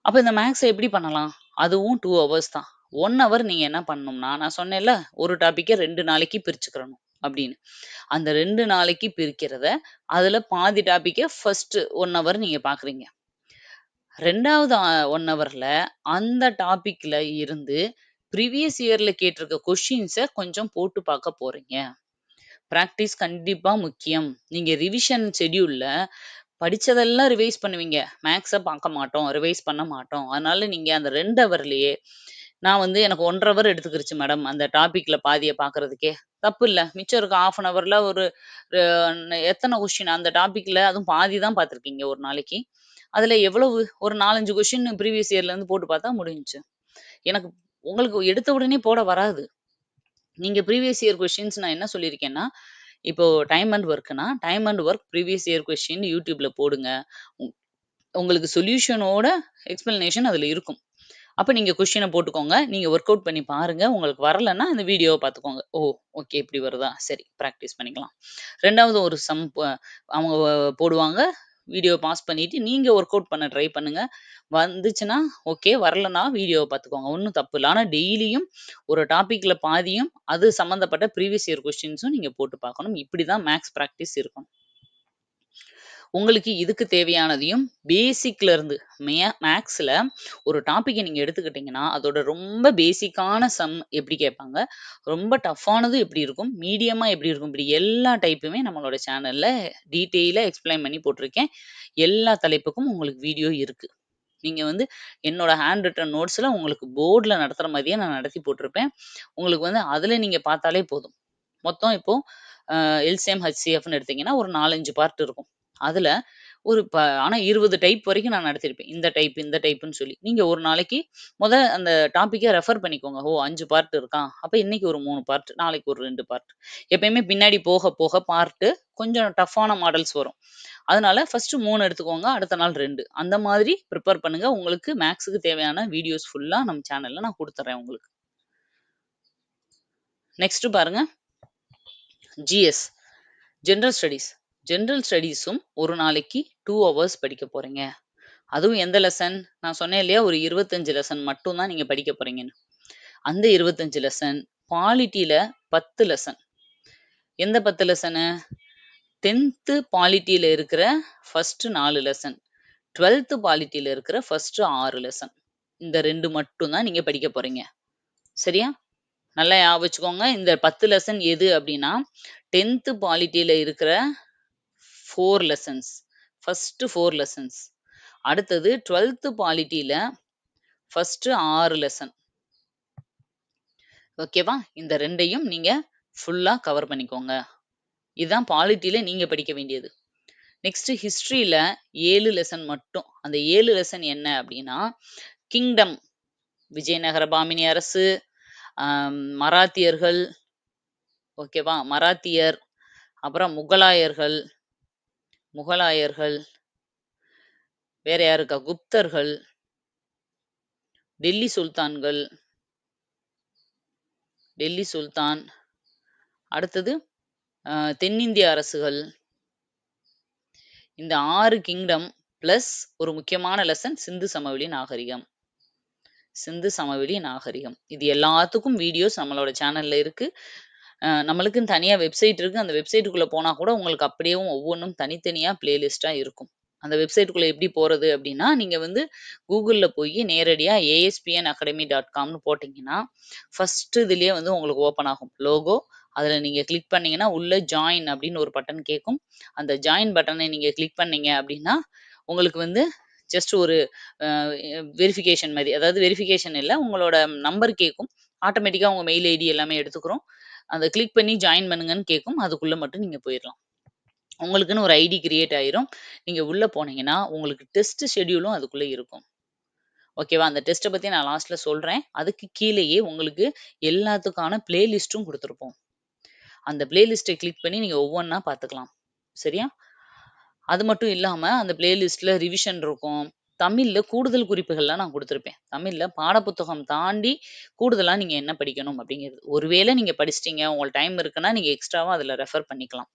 அப்ப இந்த மேத்ஸ எப்படி பண்ணலாம்? அதுவும் 2 ஹவர்ஸ் தான். 1 ஹவர் நீங்க என்ன பண்ணணும்னா, நான் சொன்னேன்ல, ஒரு டாபிக்க 2 நாளைக்கு பிரிச்சுக்கிறணும் அப்படின்னு. அந்த 2 நாளைக்கு பிரிக்கிறத, அதுல பாதி டாபிக்க ஃபர்ஸ்ட் 1 ஹவர் நீங்க பார்க்குறீங்க. 2வது 1 ஹவர்ல அந்த டாபிக்ல இருந்து ப்ரீவியஸ் இயர்ல கேட்டிருக்க கொஸ்டின்ஸ கொஞ்சம் போட்டு பார்க்க போறீங்க. பிராக்டிஸ் கண்டிப்பா முக்கியம். நீங்க ரிவிஷன் ஷெட்யூல்ல படிச்சதெல்லாம் ரிவைஸ் பண்ணுவீங்க. மேத்ஸ பார்க்க மாட்டோம். ரிவைஸ் பண்ண மாட்டோம். அதனால நீங்க அந்த 2 ஹவர்லயே நான் வந்து எனக்கு 1 1/2 ஹவர் எடுத்துக்கிருச்சு மேடம். அந்த டாபிக்ல பாதிய பார்க்கறதுக்கே. தப்பு இல்ல. மிச்சம் இருக்க 1/2 அன் ஹவர்ல ஒரு அ எத்தன கொஸ்டின் அந்த டாபிக்ல அதுவும் பாதி தான் பார்த்துருக்கீங்க ஒரு நாளைக்கு. அதுல எவ்வளவு ஒரு 4, 5 கொஸ்டின் ப்ரீவியஸ் இயர்ல இருந்து போட்டு பார்த்தா முடிஞ்சுச்சு. எனக்கு உங்களுக்கு எடுத்த உடனே போட வராது. நீங்க ப்ரீவியஸ் இயர் கொஸ்டின்ஸ் நான் என்ன சொல்லியிருக்கேன்னா, இப்போ டைம் அண்ட் ஒர்க்னா, time and work previous year question YouTubeல போடுங்க. உங்களுக்கு சொல்யூஷனோட எக்ஸ்பிளனேஷன் அதுல இருக்கும். அப்ப நீங்க கொஸ்டின போட்டுக்கோங்க. நீங்க ஒர்க் அவுட் பண்ணி பாருங்க. உங்களுக்கு வரலன்னா அந்த வீடியோவ பார்த்துக்கோங்க. ஓ! ஓகே இப்படி வருதா? சரி பிராக்டிஸ் பண்ணிக்கலாம். 2வது ஒரு சம் அவங்க போடுவாங்க. வீடியோ பாஸ் பண்ணிட்டு நீங்க ஒர்க் அவுட் பண்ண ட்ரை பண்ணுங்க. வந்துச்சுன்னா ஓகே. வரலன்னா வீடியோவ பார்த்துக்கோங்க. ஒண்ணும் தப்பு இல்ல. ஆனா டெய்லியும் ஒரு டாபிக்ல பாதியும் அது சம்மந்தப்பட்ட ப்ரீவியஸ் இயர் கொஸ்டின்ஸும் நீங்க போட்டு பார்க்கணும். இப்படிதான் மேத்ஸ் பிராக்டிஸ் இருக்கணும். உங்களுக்கு இதுக்கு தேவையானதையும் பேசிக்ல இருந்து மேத்ஸ்ல ஒரு டாபிக்க நீங்க எடுத்துக்கிட்டீங்கன்னா, அதோட ரொம்ப பேசிக்கான சம் எப்படி கேட்பாங்க, ரொம்ப டஃப்பானது எப்படி இருக்கும், மீடியமா எப்படி இருக்கும், இப்படி எல்லா டைப்புமே நம்மளோட சேனல்ல டீட்டெயிலா எக்ஸ்பிளைன் பண்ணி போட்டிருக்கேன். எல்லா தலைப்புக்கும் உங்களுக்கு வீடியோ இருக்கு. நீங்க வந்து என்னோட ஹேண்ட் ரிட்டன் நோட்ஸ்ல உங்களுக்கு போர்ட்ல நடத்துற மாதிரியே நான் நடத்தி போட்டிருப்பேன். உங்களுக்கு வந்து அதுல நீங்க பார்த்தாலே போதும். மொத்தம் இப்போ எல்சிஎம், ஹெச்சிஎஃப்ன்னு எடுத்தீங்கன்னா ஒரு 4, 5 பார்ட் இருக்கும். அதுல ஒரு ஆனா 20 டைப் வரைக்கும் நான் நடத்தியிருப்பேன். இந்த டைப், இந்த டைப்ன்னு சொல்லி. நீங்க ஒரு நாளைக்கு அந்த டாபிக்க ரெஃபர் பண்ணிக்கோங்க. ஓ! 5 பார்ட் இருக்கா? அப்ப இன்னைக்கு ஒரு 3 பார்ட், நாளைக்கு ஒரு 2 பார்ட். எப்பயுமே பின்னாடி போக போக பார்ட் கொஞ்சம் டஃப்பான மாடல்ஸ் வரும். அதனால ஃபர்ஸ்ட் 3 எடுத்துக்கோங்க. அடுத்த நாள் 2. அந்த மாதிரி பிரிப்பேர் பண்ணுங்க. உங்களுக்கு மேத்ஸ்க்கு தேவையான வீடியோஸ் ஃபுல்லா நம்ம சேனல்ல நான் குடுத்துர்றேன் உங்களுக்கு. நெக்ஸ்ட் பாருங்க. ஜிஎஸ். General studies. ஜெனரல் ஸ்டடீஸும் ஒரு நாளைக்கு 2 ஹவர்ஸ் படிக்க போறீங்க. அதுவும் எந்த லெசன்? நான் சொன்னேன் இல்லையா? ஒரு 25 லெசன் மட்டும் தான் நீங்க படிக்க போறீங்கன்னு. அந்த 25 லெசன் பாலிட்டில 10 லெசன். எந்த 10 லெசனு? 10th பாலிட்டில இருக்கிற ஃபர்ஸ்ட் 4 லெசன். 12th பாலிட்டில இருக்கிற ஃபர்ஸ்ட் 6 லெசன். இந்த 2 மட்டும் தான் நீங்க படிக்க போறீங்க. சரியா? நல்லா ஞாபகம் வச்சுக்கோங்க. இந்த 10 லெசன் எது அப்படின்னா, 10th பாலிட்டில இருக்கிற 4 லெசன்ஸ். First 4 lessons. அடுத்தது 12th பாலிட்டில ஃபர்ஸ்ட் 6 லெசன். ஓகேவா? இந்த 2யும் நீங்க ஃபுல்லா கவர் பண்ணிக்கோங்க. இதுதான் பாலிட்டில நீங்க படிக்க வேண்டியது. நெக்ஸ்ட் ஹிஸ்டரியில 7 லெசன் மட்டும். அந்த 7 லெசன் என்ன அப்படின்னா, கிங்டம், விஜயநகர பாமினி அரசு, மராத்தியர்கள், ஓகேவா? மராத்தியர், அப்புறம் முகலாயர்கள், வேற யாருக்கா? குப்தர்கள், டெல்லி சுல்தான், அடுத்தது தென்னிந்திய அரசுகள். இந்த 6 கிங்டம் பிளஸ் ஒரு முக்கியமான லெசன் சிந்து சமவெளி நாகரிகம். இது எல்லாத்துக்கும் வீடியோஸ் நம்மளோட சேனல்ல இருக்கு. நம்மளுக்குன்னு தனியா வெப்சைட் இருக்கு. அந்த வெப்சைட்டுக்குள்ள போனா கூட உங்களுக்கு அப்படியே ஒவ்வொன்னும் தனித்தனியா பிளேலிஸ்ட்டா இருக்கும். அந்த வெப்சைட்டுக்குள்ள எப்படி போறது அப்படின்னா, நீங்க வந்து கூகுள்ல போய் நேரடியா aspnacademy.comன்னு போட்டீங்கன்னா, ஃபர்ஸ்ட் இதுலயே வந்து உங்களுக்கு ஓப்பன் ஆகும். லோகோ. அதுல நீங்க கிளிக் பண்ணீங்கன்னா, உள்ள ஜாயின் அப்படின்னு ஒரு பட்டன் கேட்கும். அந்த ஜாயின் பட்டனை நீங்க கிளிக் பண்ணீங்க அப்படின்னா, உங்களுக்கு வந்து ஜஸ்ட் ஒரு வெரிஃபிகேஷன் மாரி. அதாவது வெரிஃபிகேஷன் இல்ல. உங்களோட நம்பர் கேட்கும். ஆட்டோமேட்டிக்கா உங்க மெயில் ஐடி எல்லாமே எடுத்துக்கிறோம். அத கிளிக் பண்ணி ஜாயின் பண்ணுங்கன்னு கேட்கும். அதுக்குள்ள மட்டும் நீங்க போயிரலாம். உங்களுக்குன்னு ஒரு ஐடி கிரியேட் ஆயிரும். நீங்க உள்ள போனீங்கன்னா, உங்களுக்கு டெஸ்ட் ஷெட்யூலும் அதுக்குள்ள இருக்கும். ஓகேவா? அந்த டெஸ்ட்ட பத்தி நான் லாஸ்ட்ல சொல்றேன். அதுக்கு கீழயே உங்களுக்கு எல்லாத்துக்கான பிளேலிஸ்ட்டும் குடுத்திருப்போம். அந்த பிளேலிஸ்ட்ட கிளிக் பண்ணி நீங்க ஒவ்வொன்னா பார்த்துக்கலாம். சரியா? அது மட்டும் இல்லாம அந்த பிளேலிஸ்ட்ல ரிவிஷன் இருக்கும். தமிழ்ல கூடுதல் குறிப்புகள்லாம் நான் குடுத்திருப்பேன். தமிழ்ல பாடப்புத்தகம் தாண்டி கூடுதலா நீங்க என்ன படிக்கணும் அப்படிங்கிறது. ஒருவேளை நீங்க படிச்சிட்டீங்க, உங்களுக்கு டைம் இருக்குன்னா, நீங்க எக்ஸ்ட்ராவா அதுல ரெஃபர் பண்ணிக்கலாம்.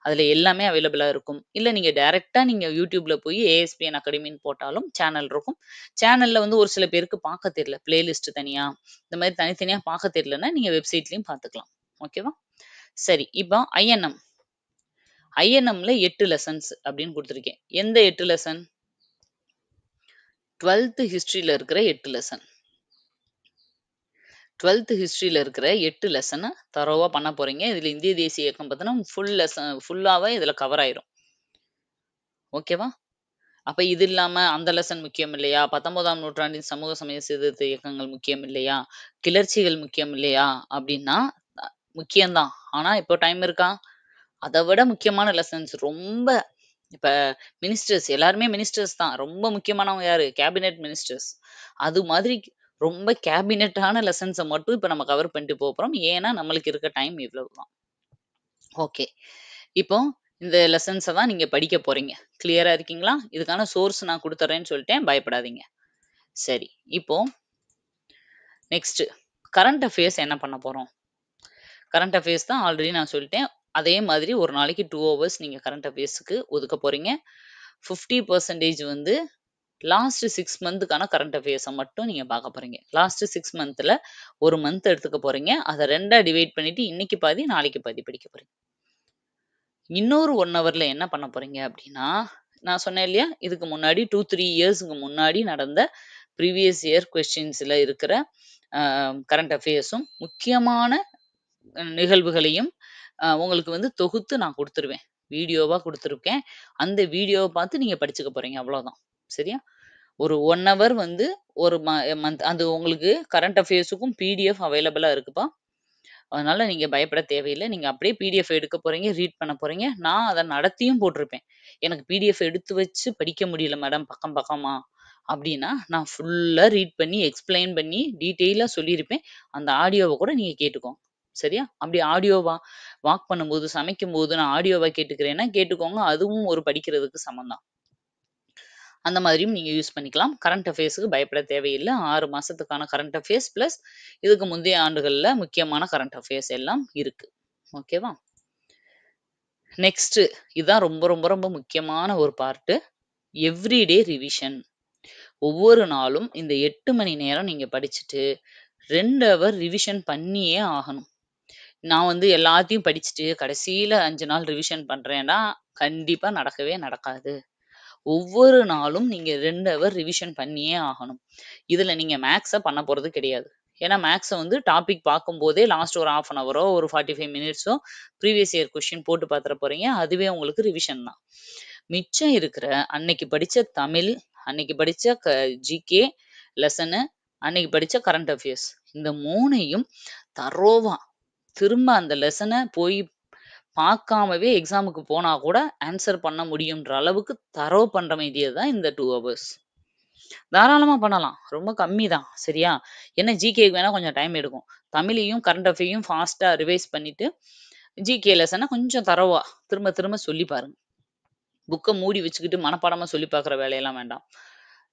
அதுல எல்லாமே அவைலபிளா இருக்கும். இல்ல நீங்க டைரக்ட்டா நீங்க YouTubeல போய் ஏஎஸ்பிஎன் அகாடமின்னு போட்டாலும் சேனல் இருக்கும். சேனல்ல வந்து ஒரு சில பேருக்கு பார்க்க தெரியல. பிளேலிஸ்ட் தனியா, இந்த மாரி தனித்தனியா பார்க்க தெரியலன்னா, நீங்க வெப்சைட்லயும் பார்த்துக்கலாம். ஓகேவா? சரி. இப்போ ஐஎன்எம். ஐஎன்எம்ல 8 லெசன்ஸ் அப்படின்னு குடுத்திருக்கேன். எந்த 8 லெசன்? 12th ஹிஸ்டரியில இருக்கிற 8 லெசன். 12th ஹிஸ்டரியில இருக்கிற 8 லெசன தரோவா பண்ண போறீங்க. இதுல இந்திய தேசிய இயக்கம் பத்தின ஃபுல்லாவே இதுல கவர் ஆயிரும். ஓகேவா? அப்ப இது இல்லாம அந்த லெசன் முக்கியம் இல்லையா? 19ஆம் நூற்றாண்டின் சமூக சமய சீர்திருத்த இயக்கங்கள் முக்கியம் இல்லையா? கிளர்ச்சிகள் முக்கியம் இல்லையா? அப்படின்னா, அ முக்கியம் தான். ஆனா இப்போ டைம் இருக்கா? அத விட முக்கியமான லெசன்ஸ் ரொம்ப இப்ப மினிஸ்டர்ஸ் எல்லாருமே மினிஸ்டர்ஸ் தான். ரொம்ப முக்கியமானவங்க யாரு? Cabinet ministers. அது மாதிரி ரொம்ப கேபினெட்டான லெசன்ஸ மட்டும் இப்ப நம்ம கவர் பண்ணிட்டு போறோம். ஏன்னா, நம்மளுக்கு இருக்க டைம் இவ்வளவுதான். ஓகே. இப்போ இந்த லெசன்ஸ தான் நீங்க படிக்க போறீங்க. கிளியரா இருக்கீங்களா? இதுக்கான சோர்ஸ் நான் குடுத்துர்றேன்னு சொல்லிட்டேன். பயப்படாதீங்க. சரி. இப்போ நெக்ஸ்ட் கரண்ட் அஃபேர்ஸ் என்ன பண்ண போறோம்? கரண்ட் அஃபேர்ஸ் தான் ஆல்ரெடி நான் சொல்லிட்டேன். அதே மாதிரி ஒரு நாளைக்கு 2 ஹவர்ஸ் நீங்க கரண்ட் அஃபேர்ஸ்க்கு ஒதுக்க போறீங்க. 50% வந்து லாஸ்ட் 6 மந்த்துக்கான கரண்ட் அஃபேர்ஸ மட்டும் நீங்க பார்க்க போறீங்க. லாஸ்ட் 6 மந்த்ல 1 மந்த் எடுத்துக்க போறீங்க. அத 2ஆ டிவைட் பண்ணிட்டு இன்னைக்கு பாதி, நாளைக்கு பாதி படிக்க போறீங்க. இன்னொரு 1 ஹவர்ல என்ன பண்ண போறீங்க அப்படின்னா, நான் சொன்னேன் இல்லையா? இதுக்கு முன்னாடி 2, 3 இயர்ஸ்க்கு முன்னாடி நடந்த ப்ரீவியஸ் இயர் கொஸ்டின்ஸ்ல இருக்கிற கரண்ட் அஃபேர்ஸும் முக்கியமான நிகழ்வுகளையும் உங்களுக்கு வந்து தொகுத்து நான் குடுத்துருவேன். வீடியோவா குடுத்துருக்கேன். அந்த வீடியோவ பார்த்து நீங்க படிச்சுக்க போறீங்க. அவ்வளோதான். சரியா? ஒரு 1 ஹவர் வந்து ஒரு மந்த் அது உங்களுக்கு கரண்ட் அஃபேர்ஸுக்கும் பிடிஎஃப் அவைலபிளா இருக்குப்பா. அதனால நீங்க பயப்பட தேவையில்ல. நீங்க அப்படியே பிடிஎஃப் எடுக்க போறீங்க, ரீட் பண்ண போறீங்க. நான் அத நடத்தியும் போட்டிருப்பேன். எனக்கு பிடிஎஃப் எடுத்து வச்சு படிக்க முடியல மேடம் பக்கம் பக்கமா அப்படின்னா, நான் ஃபுல்லா ரீட் பண்ணி, எக்ஸ்ப்ளைன் பண்ணி, டீட்டெயிலா சொல்லியிருப்பேன். அந்த ஆடியோவ கூட நீங்க கேட்டுக்கோங்க. சரியா? அப்படி ஆடியோவா வாக் பண்ணும்போது, சமைக்கும்போது நான் ஆடியோவா கேட்டுக்கிறேன்னா கேட்டுக்கோங்க. அதுவும் ஒரு படிக்கிறதுக்கு சமம் தான். அந்த மாதிரியும் நீங்க யூஸ் பண்ணிக்கலாம். கரண்ட் அஃபேர்ஸ்க்கு பயப்பட தேவையில்ல. 6 மாசத்துக்கான கரண்ட் அஃபேர்ஸ் பிளஸ் இதுக்கு முந்தைய ஆண்டுகள்ல முக்கியமான கரண்ட் அஃபேர்ஸ் எல்லாம் இருக்கு. ஓகேவா? நெக்ஸ்ட் இதுதான் ரொம்ப ரொம்ப ரொம்ப முக்கியமான ஒரு பார்ட். Everyday revision. ஒவ்வொரு நாளும் இந்த 8 மணி நேரம் நீங்க படிச்சுட்டு 2 ஹவர் ரிவிஷன் பண்ணியே ஆகணும். நான் வந்து எல்லாத்தையும் படிச்சுட்டு கடைசியில 5 நாள் ரிவிஷன் பண்றேன்னா, கண்டிப்பா நடக்கவே நடக்காது. ஒவ்வொரு நாளும் நீங்க 2 ஹவர் ரிவிஷன் பண்ணியே ஆகணும். இதுல நீங்க மேத்ஸ பண்ண போறது கிடையாது. ஏன்னா மேத்ஸ வந்து டாபிக் பார்க்கும்போதே லாஸ்ட் ஒரு 1/2 அன் ஹவரோ, ஒரு 45 மினிட்ஸோ ப்ரீவியஸ் இயர் கொஸ்டின் போட்டு பார்த்துற போறீங்க. அதுவே உங்களுக்கு ரிவிஷன் தான். மிச்சம் இருக்கிற அன்னைக்கு படிச்ச தமிழ், அன்னைக்கு படிச்ச ஜிகே லெசனு, அன்னைக்கு படிச்ச கரண்ட் அஃபேர்ஸ் இந்த 3யும் தரோவா திரும்ப அந்த லெசன போய் பார்க்காமவே எக்ஸாமுக்கு போனா கூட ஆன்சர் பண்ண முடியுன்ற அளவுக்கு தரோ பண்ற வேண்டியது தான் இந்த 2 ஹவர்ஸ். தாராளமா பண்ணலாம். ரொம்ப கம்மி தான். சரியா? என்ன ஜிகேக்கு வேணா கொஞ்சம் டைம் எடுக்கும். தமிழையும், கரண்ட் அஃபேர்ஸையும் ஃபாஸ்ட்டா ரிவைஸ் பண்ணிட்டு, ஜிகே லெசன கொஞ்சம் தரோவா திரும்ப திரும்ப சொல்லி பாருங்க. புக்க மூடி வச்சுக்கிட்டு மனப்பாடமா சொல்லி பார்க்குற வேலையெல்லாம் வேண்டாம்.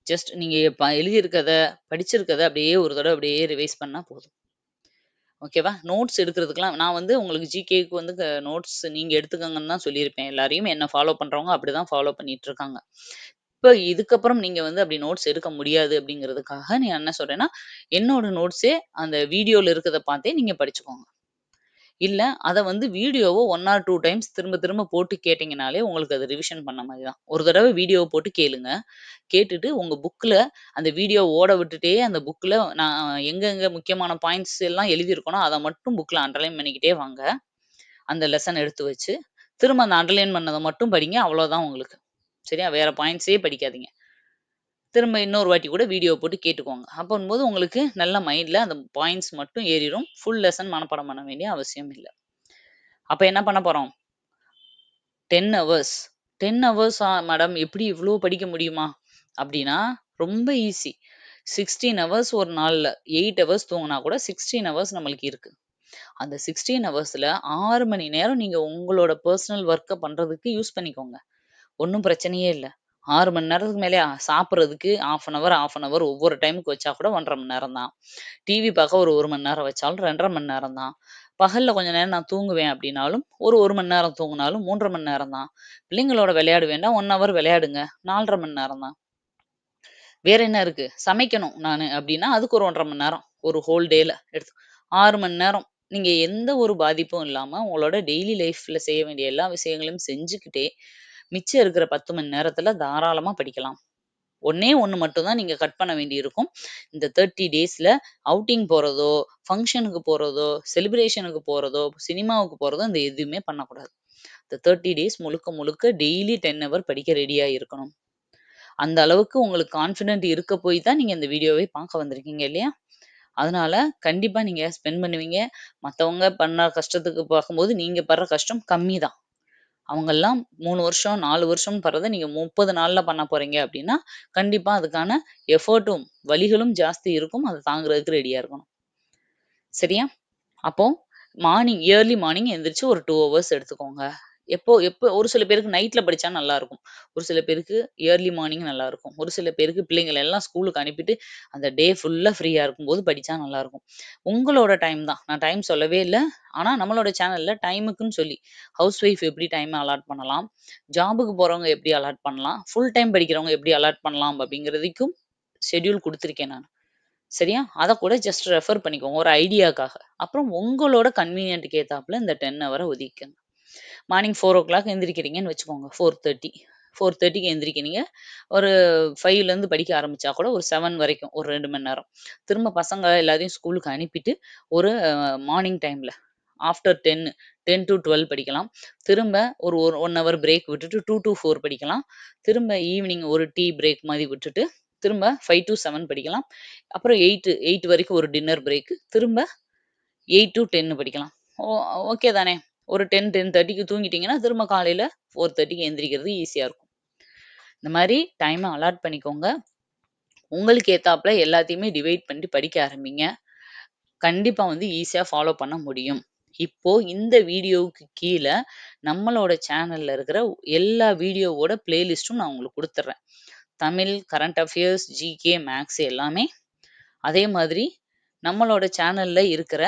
ஜஸ்ட் நீங்க எழுதியிருக்கத, படிச்சிருக்கத அப்படியே ஒரு தடவ அப்படியே ரிவைஸ் பண்ணா போதும். ஓகேவா? நோட்ஸ் எடுக்கிறதுக்குலாம் நான் வந்து உங்களுக்கு ஜிகேக்கு வந்து நோட்ஸ் நீங்க எடுத்துக்கங்கன்னு தான் சொல்லியிருப்பேன். எல்லாரையும் என்ன ஃபாலோ பண்றவங்க அப்படிதான் ஃபாலோ பண்ணிட்டு இருக்காங்க. இப்ப இதுக்கப்புறம் நீங்க வந்து அப்படி நோட்ஸ் எடுக்க முடியாது அப்படிங்கிறதுக்காக நான் என்ன சொல்றேன்னா, என்னோட நோட்ஸே அந்த வீடியோல இருக்கிறத பார்த்தே நீங்க படிச்சுக்கோங்க. இல்ல அத வந்து வீடியோவ 1 ஆர் 2 டைம்ஸ் திரும்ப திரும்ப போட்டு கேட்டீங்கனாலே உங்களுக்கு அது ரிவிஷன் பண்ண மாரி தான். ஒரு தடவ வீடியோவ போட்டு கேளுங்க. கேட்டுட்டு உங்க புக்ல அந்த வீடியோ ஓட விட்டுட்டே அந்த புக்ல நான் எங்கெங்க முக்கியமான பாயிண்ட்ஸ் எல்லாம் எழுதியிருக்கனோ, அத மட்டும் புக்ல அண்டர்லைன் பண்ணிக்கிட்டே வாங்க. அந்த லெசன் எடுத்து வச்சு, திரும்ப அந்த அண்டர்லைன் பண்ணத மட்டும் படிங்க. அவ்வளோதான் உங்களுக்கு. சரியா? வேற பாயிண்ட்ஸே படிக்காதீங்க. திரும்ப இன்னொரு வாட்டி கூட வீடியோ போட்டு கேட்டுக்கோங்க. அப்பம்போது உங்களுக்கு நல்ல மைண்ட்ல அந்த பாயிண்ட்ஸ் மட்டும் ஏறிரும். ஃபுல் லெசன் மனப்பாடம் பண்ண வேண்டிய அவசியம் இல்ல. அப்ப என்ன பண்ண போறோம்? 10 ஹவர்ஸ். 10 ஹவர்ஸா மேடம் எப்படி இவ்ளோ படிக்க முடியுமா? அப்படின்னா, ரொம்ப ஈஸி. 16 ஹவர்ஸ் ஒரு நாள்ல 8 ஹவர்ஸ் தூங்குனா கூட 16 ஹவர்ஸ் நம்மளுக்கு இருக்கு. அந்த 16 ஹவர்ஸ்ல 6 மணி நேரம் நீங்க உங்களோட பெர்சனல் ஒர்க்க பண்றதுக்கு யூஸ் பண்ணிக்கோங்க. ஒண்ணும் பிரச்சனையே இல்ல. 6 மணி நேரத்துக்கு மேலயா? சாப்பிடுறதுக்கு 1/2 அன் ஹவர் ஒவ்வொரு டைமுக்கு வச்சா கூட 1 1/2 மணி நேரம் தான். டிவி பார்க்க ஒரு 1 மணி நேரம் வச்சாலும் 2 1/2 மணி நேரம் தான். பகல்ல கொஞ்ச நேரம் நான் தூங்குவேன் அப்படின்னாலும், ஒரு 1 மணி நேரம் தூங்குனாலும் 3 1/2 மணி நேரம் தான். பிள்ளைங்களோட விளையாடுவேன்னா 1 ஹவர் விளையாடுங்க. 4 1/2 மணி நேரம் தான். வேற என்ன இருக்கு? சமைக்கணும் நானு அப்படின்னா, அதுக்கு ஒரு 1 1/2 மணி நேரம். ஒரு ஹோல் டேல எடுத்து 6 மணி நேரம். நீங்க எந்த ஒரு பாதிப்பும் இல்லாம, உங்களோட டெய்லி லைஃப்ல செய்ய வேண்டிய எல்லா விஷயங்களையும் செஞ்சுக்கிட்டே, மிச்சம் இருக்கிற 10 மணி நேரத்துல தாராளமா படிக்கலாம். ஒண்ணே ஒண்ணு மட்டும் தான் நீங்க கட் பண்ண வேண்டியிருக்கும். இந்த 30 டேஸ்ல அவுட்டிங் போறதோ, ஃபங்ஷனுக்கு போறதோ, செலிப்ரேஷனுக்கு போறதோ, சினிமாவுக்கு போறதோ இந்த எதுவுமே பண்ணக்கூடாது. இந்த 30 டேஸ் முழுக்க முழுக்க டெய்லி 10 ஹவர் படிக்க ரெடியா இருக்கணும். அந்த அளவுக்கு உங்களுக்கு கான்ஃபிடென்ட் இருக்க போய் தான் நீங்க இந்த வீடியோவே பார்க்க வந்திருக்கீங்க இல்லையா? அதனால கண்டிப்பா நீங்க ஸ்பெண்ட் பண்ணுவீங்க. மத்தவங்க பண்ண கஷ்டத்துக்கு பார்க்கும்போது நீங்க படுற கஷ்டம் கம்மி தான். அவங்கெல்லாம் 3 வருஷம், 4 வருஷம்னு படுறத நீங்க 30 நாள்ல பண்ண போறீங்க அப்படின்னா, கண்டிப்பா அதுக்கான எஃபோர்ட்டும், வலிகளும் ஜாஸ்தி இருக்கும். அத தாங்குறதுக்கு ரெடியா இருக்கணும். சரியா? அப்போ இயர்லி மார்னிங் எந்திரிச்சு ஒரு 2 ஹவர்ஸ் எடுத்துக்கோங்க. எப்போ எப்போ ஒரு சில பேருக்கு நைட்ல படிச்சா நல்லாருக்கும். ஒரு சில பேருக்கு இயர்லி மார்னிங் நல்லாருக்கும். ஒரு சில பேருக்கு பிள்ளைங்கள எல்லாம் ஸ்கூலுக்கு அனுப்பிட்டு, அந்த டே ஃபுல்லா ஃப்ரீயா இருக்கும்போது படிச்சா நல்லாருக்கும். உங்களோட டைம் தான். நான் டைம் சொல்லவே இல்ல. ஆனா நம்மளோட சேனல்ல டைமுக்குன்னு சொல்லி, ஹவுஸ் ஒய்ஃப் எப்படி டைம் அலாட் பண்ணலாம்? ஜாபுக்கு போறவங்க எப்படி அலாட் பண்ணலாம்? ஃபுல் டைம் படிக்கிறவங்க எப்படி அலாட் பண்ணலாம்? அப்படிங்கிறதுக்கும் ஷெட்யூல் குடுத்துருக்கேன் நானு. சரியா? அத கூட ஜஸ்ட் ரெஃபர் பண்ணிக்கோங்க. ஒரு ஐடியாக்காக. அப்புறம் உங்களோட கன்வீனியன்ட்க்கு ஏத்தாப்புல இந்த 10 ஹவர ஒதுக்கிக்கங்க. மார்னிங் 4:00 எந்திரிக்கிறீங்கன்னு வச்சுக்கோங்க. 4:30 4:30க்கு எந்திரிக்கிறீங்க. ஒரு 5லேருந்து படிக்க ஆரம்பிச்சா கூட ஒரு 7 வரைக்கும் ஒரு 2 மணி நேரம். திரும்ப பசங்க எல்லாரையும் ஸ்கூலுக்கு அனுப்பிட்டு, ஒரு மார்னிங் டைம்ல ஆஃப்டர் 10 10 டூ 12 படிக்கலாம். திரும்ப ஒரு 1 ஹவர் பிரேக் விட்டுட்டு 2 டூ 4 படிக்கலாம். திரும்ப ஈவினிங் ஒரு டீ பிரேக் மாரி விட்டுட்டு, திரும்ப 5 டூ 7 படிக்கலாம். அப்புறம் 8 வரைக்கும் ஒரு டின்னர் பிரேக். திரும்ப 8 டூ 10 படிக்கலாம். ஓ ஓகே தானே! ஒரு 10, 10:30க்கு தூங்கிட்டீங்கன்னா, திரும்ப காலையில 4:30க்கு எந்திரிக்கிறது ஈஸியா இருக்கும். இந்த மாரி டைம அலாட் பண்ணிக்கோங்க. உங்களுக்கு ஏத்தாப்புல எல்லாத்தையுமே டிவைட் பண்ணிட்டு படிக்க ஆரம்பிங்க. கண்டிப்பா வந்து ஈஸியா ஃபாலோ பண்ண முடியும். இப்போ இந்த வீடியோவுக்கு கீழ நம்மளோட சேனல்ல இருக்கிற எல்லா வீடியோவோட பிளேலிஸ்ட்டும் நான் உங்களுக்கு குடுத்துர்றேன். Tamil, current affairs, GK, maths எல்லாமே. அதே மாதிரி நம்மளோட சேனல்ல இருக்கிற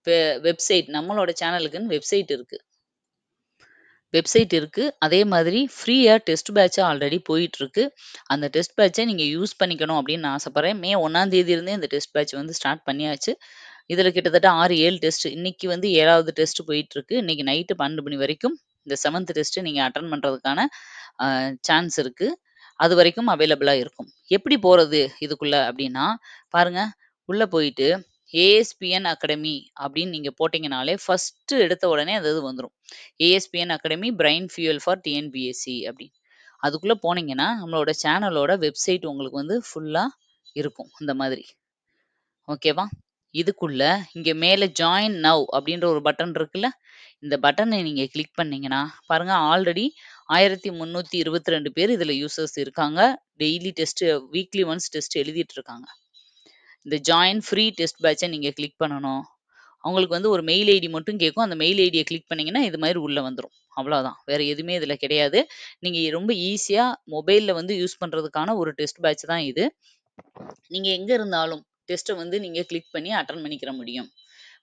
வெ வெப்சைட் நம்மளோட சேனலுக்குன்னு வெப்சைட் இருக்கு. வெப்சைட் இருக்கு. அதே மாதிரி ஃப்ரீயா டெஸ்ட் பேட்ச் ஆல்ரெடி போயிட்டுருக்கு. அந்த டெஸ்ட் பேட்ச்ச நீங்க யூஸ் பண்ணிக்கணும் அப்படின்னு நான் ஆசைப்படுறேன். மே 1ஆம் தேதியிருந்தே இந்த டெஸ்ட் பேட்ச் வந்து ஸ்டார்ட் பண்ணியாச்சு. இதுல கிட்டத்தட்ட 6, 7 டெஸ்ட். இன்னைக்கு வந்து 7வது டெஸ்ட் போயிட்டுருக்கு. இன்னைக்கு நைட்டு 12 மணி வரைக்கும் இந்த 7த் டெஸ்ட் நீங்க அட்டெண்ட் பண்றதுக்கான அ சான்ஸ் இருக்கு. அதுவரைக்கும் அவைலபிளா இருக்கும். எப்படி போறது இதுக்குள்ள அப்படின்னா, பாருங்க உள்ள போயிட்டு ஏஎஸ்பிஎன் அகாடமி அப்படின்னு நீங்க போட்டீங்கனாலே ஃபர்ஸ்ட் எடுத்த உடனே அது இது வந்துரும். ASPN academy brain fuel for TNPSC அப்படின்னு. அதுக்குள்ள போனீங்கன்னா, நம்மளோட சேனலோட வெப்சைட் உங்களுக்கு வந்து ஃபுல்லா இருக்கும். இந்த மாதிரி. ஓகேவா? இதுக்குள்ள இங்க மேல ஜாயின் நவ் அப்படின்ற ஒரு பட்டன் இருக்குல்ல? இந்த பட்டன நீங்க கிளிக் பண்ணீங்கன்னா, பாருங்க ஆல்ரெடி 1322 பேர் இதுல யூசர்ஸ் இருக்காங்க. Daily test weekly once test எழுதிட்டு இருக்காங்க. இந்த ஜாயின் ஃப்ரீ டெஸ்ட் பேட்ச்ச நீங்க கிளிக் பண்ணணும். அவங்களுக்கு வந்து ஒரு மெயில் ஐடி மட்டும் கேட்கும். அந்த மெயில் ஐடிய கிளிக் பண்ணீங்கன்னா, இது மாரி உள்ள வந்துரும். அவ்வளோதான். வேற எதுவுமே இதுல கிடையாது. நீங்க ரொம்ப ஈஸியா மொபைல்ல வந்து யூஸ் பண்றதுக்கான ஒரு டெஸ்ட் பேட்ச் தான் இது. நீங்க எங்க இருந்தாலும் டெஸ்ட்ட வந்து நீங்க கிளிக் பண்ணி அட்டெண்ட் பண்ணிக்கிற முடியும்.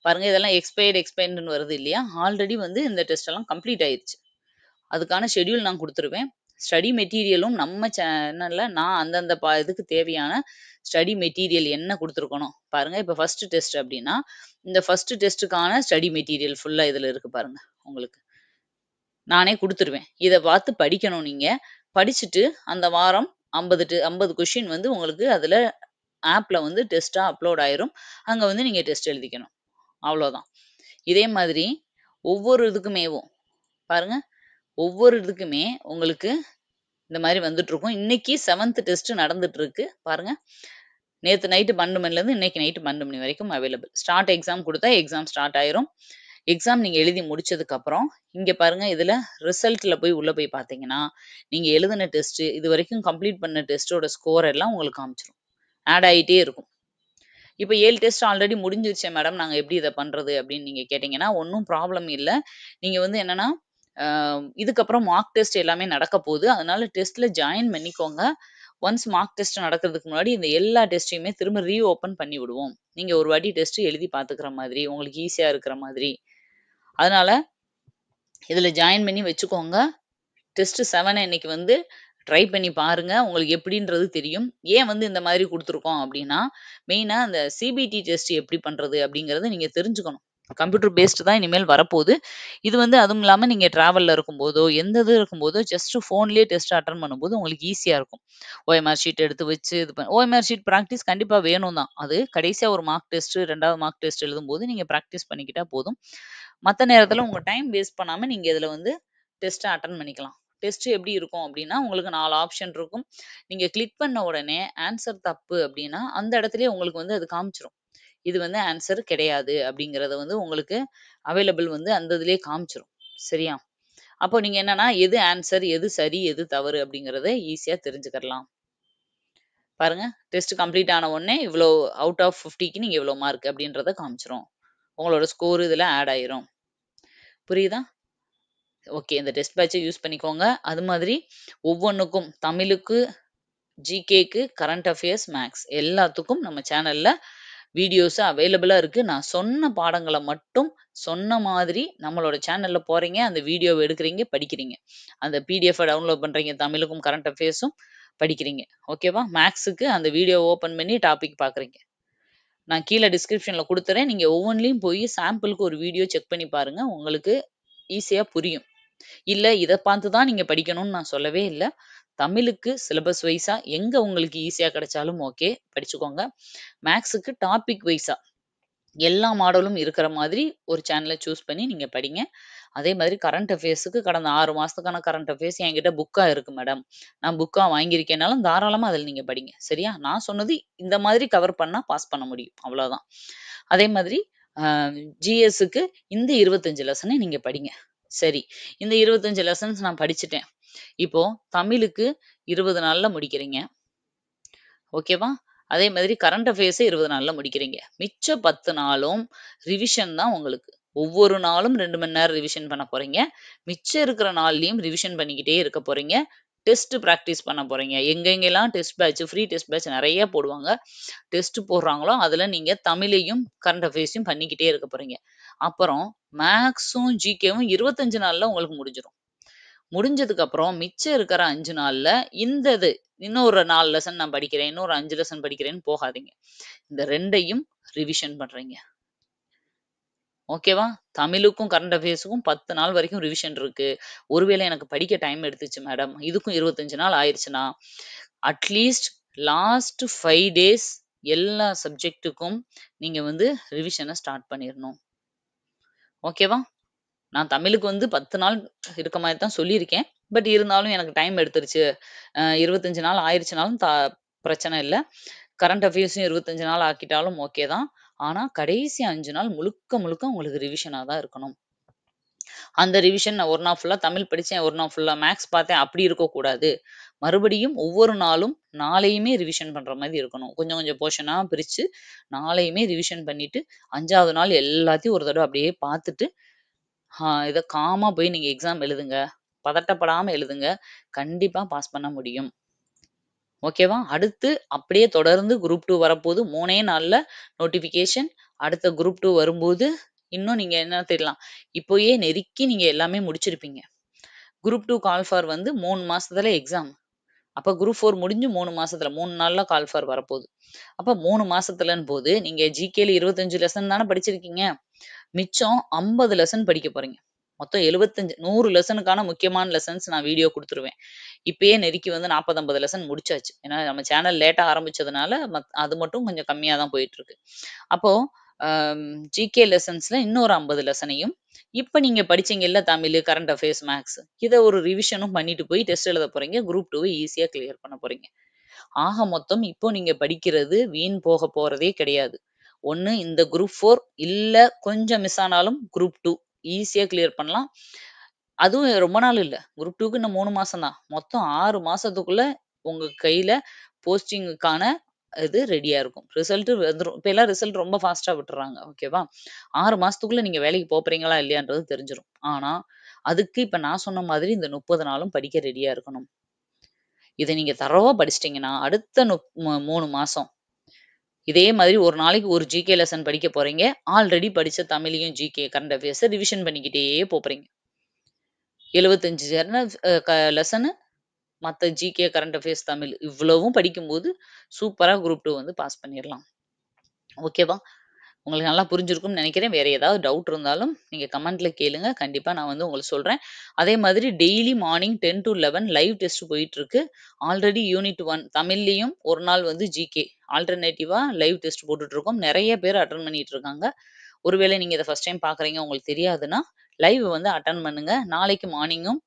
பாருங்க இதெல்லாம் எக்ஸ்பயர்டுன்னு வருது இல்லையா? ஆல்ரெடி வந்து இந்த டெஸ்ட் எல்லாம் கம்ப்ளீட் ஆயிருச்சு. அதுக்கான ஷெட்யூல் நான் குடுத்துருவேன். ஸ்டடி மெட்டீரியலும் நம்ம சேனல்ல நான் அந்தந்த இதுக்கு தேவையான ஸ்டடி மெட்டீரியல் என்ன குடுத்துருக்கனோ, பாருங்க இப்ப ஃபர்ஸ்ட் டெஸ்ட் அப்டின்னா, இந்த ஃபர்ஸ்ட் டெஸ்ட்டுக்கான ஸ்டடி மெட்டீரியல் ஃபுல்லா இதுல இருக்கு பாருங்க உங்களுக்கு. நானே குடுத்துருவேன். இத பார்த்து படிக்கணும் நீங்க. படிச்சுட்டு அந்த வாரம் 50 கொஸ்டின் வந்து உங்களுக்கு அதுல ஆப்ல வந்து டெஸ்ட்டா அப்லோட் ஆயிரும். அங்க வந்து நீங்க டெஸ்ட் எழுதிக்கணும். அவ்வளோதான். இதே மாதிரி ஒவ்வொரு இதுக்குமேவும் பாருங்க, ஒவ்வொரு இதுக்குமே உங்களுக்கு இந்த மாரி வந்துட்டுருக்கும். இன்னைக்கு 7த் டெஸ்ட் நடந்துட்டு இருக்கு. பாருங்க. நேத்து நைட்டு 12 மணிலேருந்து இன்னைக்கு நைட்டு 12 மணி வரைக்கும் அவைலபிள். ஸ்டார்ட் எக்ஸாம் குடுத்தா எக்ஸாம் ஸ்டார்ட் ஆயிரும். எக்ஸாம் நீங்க எழுதி முடிச்சதுக்கப்புறம், இங்க பாருங்க இதுல ரிசல்ட்ல போய் உள்ள போய் பார்த்தீங்கன்னா, நீங்க எழுதின டெஸ்ட், இதுவரைக்கும் கம்ப்ளீட் பண்ண டெஸ்ட்டோட ஸ்கோர் எல்லாம் உங்களுக்கு காமிச்சுரும். ஆட் ஆயிட்டே இருக்கும். இப்ப 7 டெஸ்ட் ஆல்ரெடி முடிஞ்சிருச்சே மேடம். நாங்க எப்படி இத பண்றது? அப்படின்னு நீங்க கேட்டீங்கன்னா, ஒண்ணும் ப்ராப்ளம் இல்ல. நீங்க வந்து என்னன்னா, அ இதுக்கப்புறம் மார்க் டெஸ்ட் எல்லாமே நடக்க போது. அதனால டெஸ்ட்ல ஜாயின் பண்ணிக்கோங்க. ஒன்ஸ் மார்க் டெஸ்ட் நடக்கிறதுக்கு முன்னாடி இந்த எல்லா டெஸ்ட்டையுமே திரும்ப ரீஓப்பன் பண்ணி விடுவோம். நீங்க ஒரு வாட்டி டெஸ்ட் எழுதி பார்த்துக்கிற மாதிரி, உங்களுக்கு ஈஸியா இருக்கிற மாதிரி. அதனால இதுல ஜாயின் பண்ணி வச்சுக்கோங்க. டெஸ்ட் 7 இன்னைக்கு வந்து ட்ரை பண்ணி பாருங்க. உங்களுக்கு எப்படின்றது தெரியும். ஏன் வந்து இந்த மாதிரி குடுத்துருக்கோம் அப்படின்னா, மெயினா அந்த சிபிடி டெஸ்ட் எப்படி பண்றது அப்படிங்கிறத நீங்க தெரிஞ்சுக்கணும். கம்ப்யூட்டர் பேஸ்டு தான் இனிமேல் வரப்போது. இது வந்து அதுவும் இல்லாம நீங்க டிராவல்ல இருக்கும்போதோ, எந்த இது இருக்கும்போதோ ஜஸ்ட் ஃபோன்லயே டெஸ்ட் அட்டெண்ட் பண்ணும்போது உங்களுக்கு ஈஸியா இருக்கும். ஓஎம்ஆர் ஷீட் எடுத்து வச்சு ஓஎம்ஆர் ஷீட் பிராக்டிஸ் கண்டிப்பா வேணும் தான். அது கடைசியா ஒரு மார்க் டெஸ்ட் 2வது மார்க் டெஸ்ட் எழுதும்போது நீங்க பிராக்டிஸ் பண்ணிக்கிட்டா போதும். மத்த நேரத்துல உங்க டைம் வேஸ்ட் பண்ணாம நீங்க இதுல வந்து டெஸ்ட்ட அட்டெண்ட் பண்ணிக்கலாம். டெஸ்ட் எப்படி இருக்கும் அப்படின்னா, உங்களுக்கு 4 ஆப்ஷன் இருக்கும். நீங்க கிளிக் பண்ண உடனே ஆன்சர் தப்பு அப்படின்னா, அந்த இடத்திலேயே உங்களுக்கு வந்து அது காமிச்சுரும். இது வந்து ஆன்சர் கிடையாது அப்படிங்கிறத வந்து உங்களுக்கு அவைலபிள் வந்து அந்த இதிலேயே காமிச்சுரும். சரியா? அப்போ நீங்க என்னன்னா, எது ஆன்சர், எது சரி, எது தவறு அப்படிங்கிறத ஈஸியா தெரிஞ்சுக்கிறலாம். பாருங்க, டெஸ்ட் கம்ப்ளீட் ஆன உடனே இவ்ளோ அவுட் ஆஃப் 50க்கு நீங்க இவ்ளோ மார்க் அப்படின்றத காமிச்சுரும். உங்களோட ஸ்கோர் இதுல ஆட் ஆயிரும். புரியுதா? ஓகே. இந்த டெஸ்ட் பேட்ச யூஸ் பண்ணிக்கோங்க. அது மாதிரி ஒவ்வொன்னுக்கும் தமிழுக்கு, ஜிகேக்கு, கரண்ட் அஃபேர்ஸ், மேத்ஸ் எல்லாத்துக்கும் நம்ம சேனல்ல வீடியோஸ் அவைலபிளா இருக்கு. நான் சொன்ன பாடங்கள மட்டும் சொன்ன மாதிரி நம்மளோட சேனல்ல போறீங்க, அந்த வீடியோவ எடுக்குறீங்க, படிக்கிறீங்க. அந்த பிடிஎஃப் டவுன்லோட் பண்றீங்க. தமிழுக்கும், கரண்ட் அஃபேர்ஸும் படிக்கிறீங்க. ஓகேவா? மேத்ஸ்க்கு அந்த வீடியோ ஓப்பன் பண்ணி டாபிக் பார்க்குறீங்க. நான் கீழ டிஸ்கிரிப்ஷன்ல குடுத்துறேன். நீங்க ஒவ்வொன்லயும் போய் சாம்பிளுக்கு ஒரு வீடியோ செக் பண்ணி பாருங்க. உங்களுக்கு ஈஸியா புரியும். இல்ல இத பார்த்து தான் நீங்க படிக்கணும்னு நான் சொல்லவே இல்ல. தமிழுக்கு சிலபஸ் வைஸா எங்க உங்களுக்கு ஈஸியா கிடைச்சாலும் ஓகே, படிச்சுக்கோங்க. மேத்ஸுக்கு டாபிக் வைஸா எல்லா மாடலும் இருக்கிற மாதிரி ஒரு சேனல சூஸ் பண்ணி நீங்க படிங்க. அதே மாதிரி கரண்ட் அஃபேர்ஸ்க்கு கடந்த 6 மாசத்துக்கான கரண்ட் அஃபேர்ஸ் என்கிட்ட புக்கா இருக்கு மேடம். நான் புக்கா வாங்கியிருக்கேன்னாலும் தாராளமா அதில நீங்க படிங்க. சரியா? நான் சொன்னது இந்த மாதிரி கவர் பண்ணா பாஸ் பண்ண முடியும். அவ்வளோதான். அதே மாதிரி அ ஜிஎஸ்ஸுக்கு இந்த 25 லெசன நீங்க படிங்க. சரி. இந்த 25 லெசன்ஸ் நான் படிச்சுட்டேன். இப்போ தமிழுக்கு 20 நாள்ல முடிக்கிறீங்க. ஓகேவா? அதே மாதிரி கரண்ட் அஃபேர்ஸ 20 நாள்ல முடிக்கிறீங்க. மிச்ச 10 நாளும் ரிவிஷன் தான் உங்களுக்கு. ஒவ்வொரு நாளும் 2 மணி நேரம் ரிவிஷன் பண்ண போறீங்க. மிச்சம் இருக்கிற நாள்லயும் ரிவிஷன் பண்ணிக்கிட்டே இருக்க போறீங்க. டெஸ்ட் பிராக்டிஸ் பண்ண போறீங்க. எங்கெங்கெல்லாம் test batch, free test batch நெறைய போடுவாங்க. டெஸ்ட் போடுறாங்களோ, அதுல நீங்க தமிழையும், கரண்ட் அஃபேர்ஸையும் பண்ணிக்கிட்டே இருக்க போறீங்க. அப்புறம் மேத்ஸும், ஜிகேவும் 25 நாள்ல உங்களுக்கு முடிஞ்சிரும். முடிஞ்சதுக்கு அப்புறம் மிச்சம் இருக்கிற 5 நாள்ல இந்த இது இன்னொரு 4 லெசன் நான் படிக்கிறேன். இன்னொரு 5 லெசன் படிக்கிறேன்னு போகாதீங்க. இந்த 2யும் ரிவிஷன் பண்றீங்க. ஓகேவா? தமிழுக்கும், கரண்ட் அஃபேர்ஸுக்கும் 10 நாள் வரைக்கும் ரிவிஷன் இருக்கு. ஒருவேளை எனக்கு படிக்க டைம் எடுத்துச்சு மேடம். இதுக்கும் 25 நாள் ஆயிருச்சுன்னா, அட்லீஸ்ட் லாஸ்ட் 5 டேஸ் எல்லா சப்ஜெக்ட்டுக்கும் நீங்க வந்து ரிவிஷன ஸ்டார்ட் பண்ணிறணும். ஓகேவா? நான் தமிழுக்கு வந்து 10 நாள் இருக்க மாரி தான் சொல்லியிருக்கேன். பட் இருந்தாலும் எனக்கு டைம் எடுத்துருச்சு. 25 நாள் ஆயிருச்சுனாலும் பிரச்சனை இல்ல. கரண்ட் அஃபேர்ஸும் 25 நாள் ஆக்கிட்டாலும் ஓகே தான். ஆனா கடைசி 5 நாள் முழுக்க, முழுக்க உங்களுக்கு ரிவிஷனா தான் இருக்கணும். அந்த ரிவிஷன் நான் 1 நாள் ஃபுல்லா தமிழ் படிச்சேன், 1 நாள் ஃபுல்லா மேத்ஸ் பார்த்தேன் அப்படி இருக்கக்கூடாது. மறுபடியும் ஒவ்வொரு நாளும் நாளையுமே ரிவிஷன் பண்ற மாரி இருக்கணும். கொஞ்சம் கொஞ்சம் போர்ஷனா பிரிச்சு, நாளையுமே ரிவிஷன் பண்ணிட்டு, 5வது நாள் எல்லாத்தையும் ஒரு தடவ அப்படியே பார்த்துட்டு, இத காமா போய் நீங்க எக்ஸாம் எழுதுங்க. பதட்டப்படாம எழுதுங்க. கண்டிப்பா பாஸ் பண்ண முடியும். ஓகேவா? அடுத்து அப்படியே தொடர்ந்து குரூப் 2 வரப்போது. 3 நாள்ல நோட்டிஃபிகேஷன். அடுத்த குரூப் 2 வரும்போது, இன்னும் நீங்க என்ன தேடலாம். இப்பயே நெருக்கி நீங்க எல்லாமே முடிச்சிருப்பீங்க. குரூப் 2 கால் ஃபார் வந்து 3 மாசத்துல எக்ஸாம். அப்ப குரூப் 4 முடிஞ்சு 3 மாசத்துல 3 நாள்ல கால் ஃபார் வரப்போது. அப்ப 3 மாசத்துலன்னு போது, நீங்க ஜிகேல 25 லெசன் தானே படிச்சிருக்கீங்க. மிச்சம் 50 லெசன் படிக்க போறீங்க. மொத்தம் 75 100 லெசனுக்கான முக்கியமான லெசன்ஸ் நான் வீடியோ குடுத்துருவேன். இப்பயே நெருக்கி வந்து 40, 50 லெசன் முடிச்சாச்சு. ஏன்னா நம்ம சேனல் லேட்டா ஆரம்பிச்சதுனால, அது மட்டும் கொஞ்சம் கம்மியா தான் போயிட்டுருக்கு. அப்போ ஜிகே லெசன்ஸ்ல இன்னொரு 50 லெசனையும், இப்ப நீங்க படிச்சீங்கல்ல தமிழு, கரண்ட் அஃபேர்ஸ், மேத்ஸ் இத ஒரு ரிவிஷனும் பண்ணிட்டு போய் டெஸ்ட் எழுத போறீங்க. குரூப் 2வ ஈஸியா கிளியர் பண்ண போறீங்க. ஆக மொத்தம் இப்போ நீங்க படிக்கிறது வீண் போக போறதே கிடையாது. ஒண்ணு இந்த குரூப் 4 இல்ல கொஞ்சம் மிஸ் ஆனாலும் குரூப் 2 ஈஸியா கிளியர் பண்ணலாம். அதுவும் ரொம்ப நாள் இல்ல. குரூப் 2க்கு இன்னும் 3 மாசம் தான். மொத்தம் 6 மாசத்துக்குள்ள உங்க கையில போஸ்டிங்குக்கான இது ரெடியா இருக்கும். ரிசல்ட் வந்துரும். இப்ப எல்லாம் ரிசல்ட் ரொம்ப ஃபாஸ்ட்டா விட்டுர்றாங்க. ஓகேவா? 6 மாசத்துக்குள்ள நீங்க வேலைக்கு போறீங்களா இல்லையான்றது தெரிஞ்சிரும். ஆனா, அதுக்கு இப்ப நான் சொன்ன மாதிரி இந்த 30 நாளும் படிக்க ரெடியா இருக்கணும். இத நீங்க தரோவா படிச்சிட்டீங்கன்னா, அடுத்த 3 மாசம் இதே மாதிரி ஒரு நாளைக்கு ஒரு ஜிகே லெசன் படிக்க போறீங்க. ஆல்ரெடி படிச்ச தமிழையும், ஜிகே, கரண்ட் அஃபேர்ஸ ரிவிஷன் பண்ணிக்கிட்டே போறீங்க. 75 ஜர்னல் லெசனு மத்த ஜிகே, கரண்ட் அஃபேர்ஸ், தமிழ் இவ்வளவும் படிக்கும்போது சூப்பரா குரூப் 2 வந்து பாஸ் பண்ணிறலாம். ஓகேவா? உங்களுக்கு நல்லா புரிஞ்சிருக்கும்னு நெனைக்கிறேன். வேற ஏதாவது டவுட் இருந்தாலும் நீங்க கமெண்ட்ல கேளுங்க. கண்டிப்பா நான் வந்து உங்களுக்கு சொல்றேன். அதே மாதிரி daily morning 10 to 11 live test போயிட்டுருக்கு. ஆல்ரெடி யூனிட் 1 தமிழ்லயும் ஒரு நாள் வந்து ஜிகே ஆல்டர்னேட்டிவா லைவ் டெஸ்ட் போட்டுட்டுருக்கோம். நெறைய பேர் அட்டெண்ட் பண்ணிட்டு இருக்காங்க. ஒருவேளை நீங்க இத ஃபர்ஸ்ட் டைம் பார்க்குறீங்க, உங்களுக்கு தெரியாதுன்னா, லைவ் வந்து அட்டெண்ட் பண்ணுங்க. நாளைக்கு மார்னிங்கும்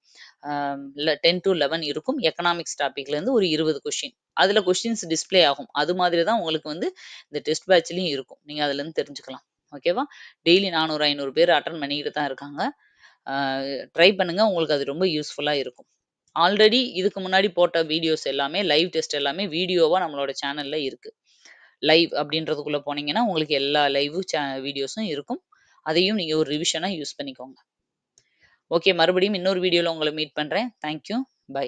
10 டூ 11 இருக்கும். எக்கனாமிக்ஸ் டாபிக்லேருந்து ஒரு 20 கொஸ்டின். அதுல கொஸ்டின்ஸ் டிஸ்ப்ளே ஆகும். அது மாதிரி தான் உங்களுக்கு வந்து இந்த டெஸ்ட் பேட்ச்லயும் இருக்கும். நீங்க அதுலருந்து தெரிஞ்சுக்கலாம். ஓகேவா? டெய்லி 400, 500 பேர் அட்டெண்ட் பண்ணிக்கிட்டு தான் இருக்காங்க. அ ட்ரை பண்ணுங்க. உங்களுக்கு அது ரொம்ப யூஸ்ஃபுல்லா இருக்கும். ஆல்ரெடி இதுக்கு முன்னாடி போட்ட வீடியோஸ் எல்லாமே, லைவ் டெஸ்ட் எல்லாமே வீடியோவா நம்மளோட சேனல்ல இருக்கு. லைவ் அப்படின்றதுக்குள்ள போனீங்கன்னா, உங்களுக்கு எல்லா லைவ் வீடியோஸும் இருக்கும். அதையும் நீங்க ஒரு ரிவிஷனா யூஸ் பண்ணிக்கோங்க. ஓகே, மறுபடியும் இன்னொரு வீடியோல உங்கள மீட் பண்றேன். Thank you. பை.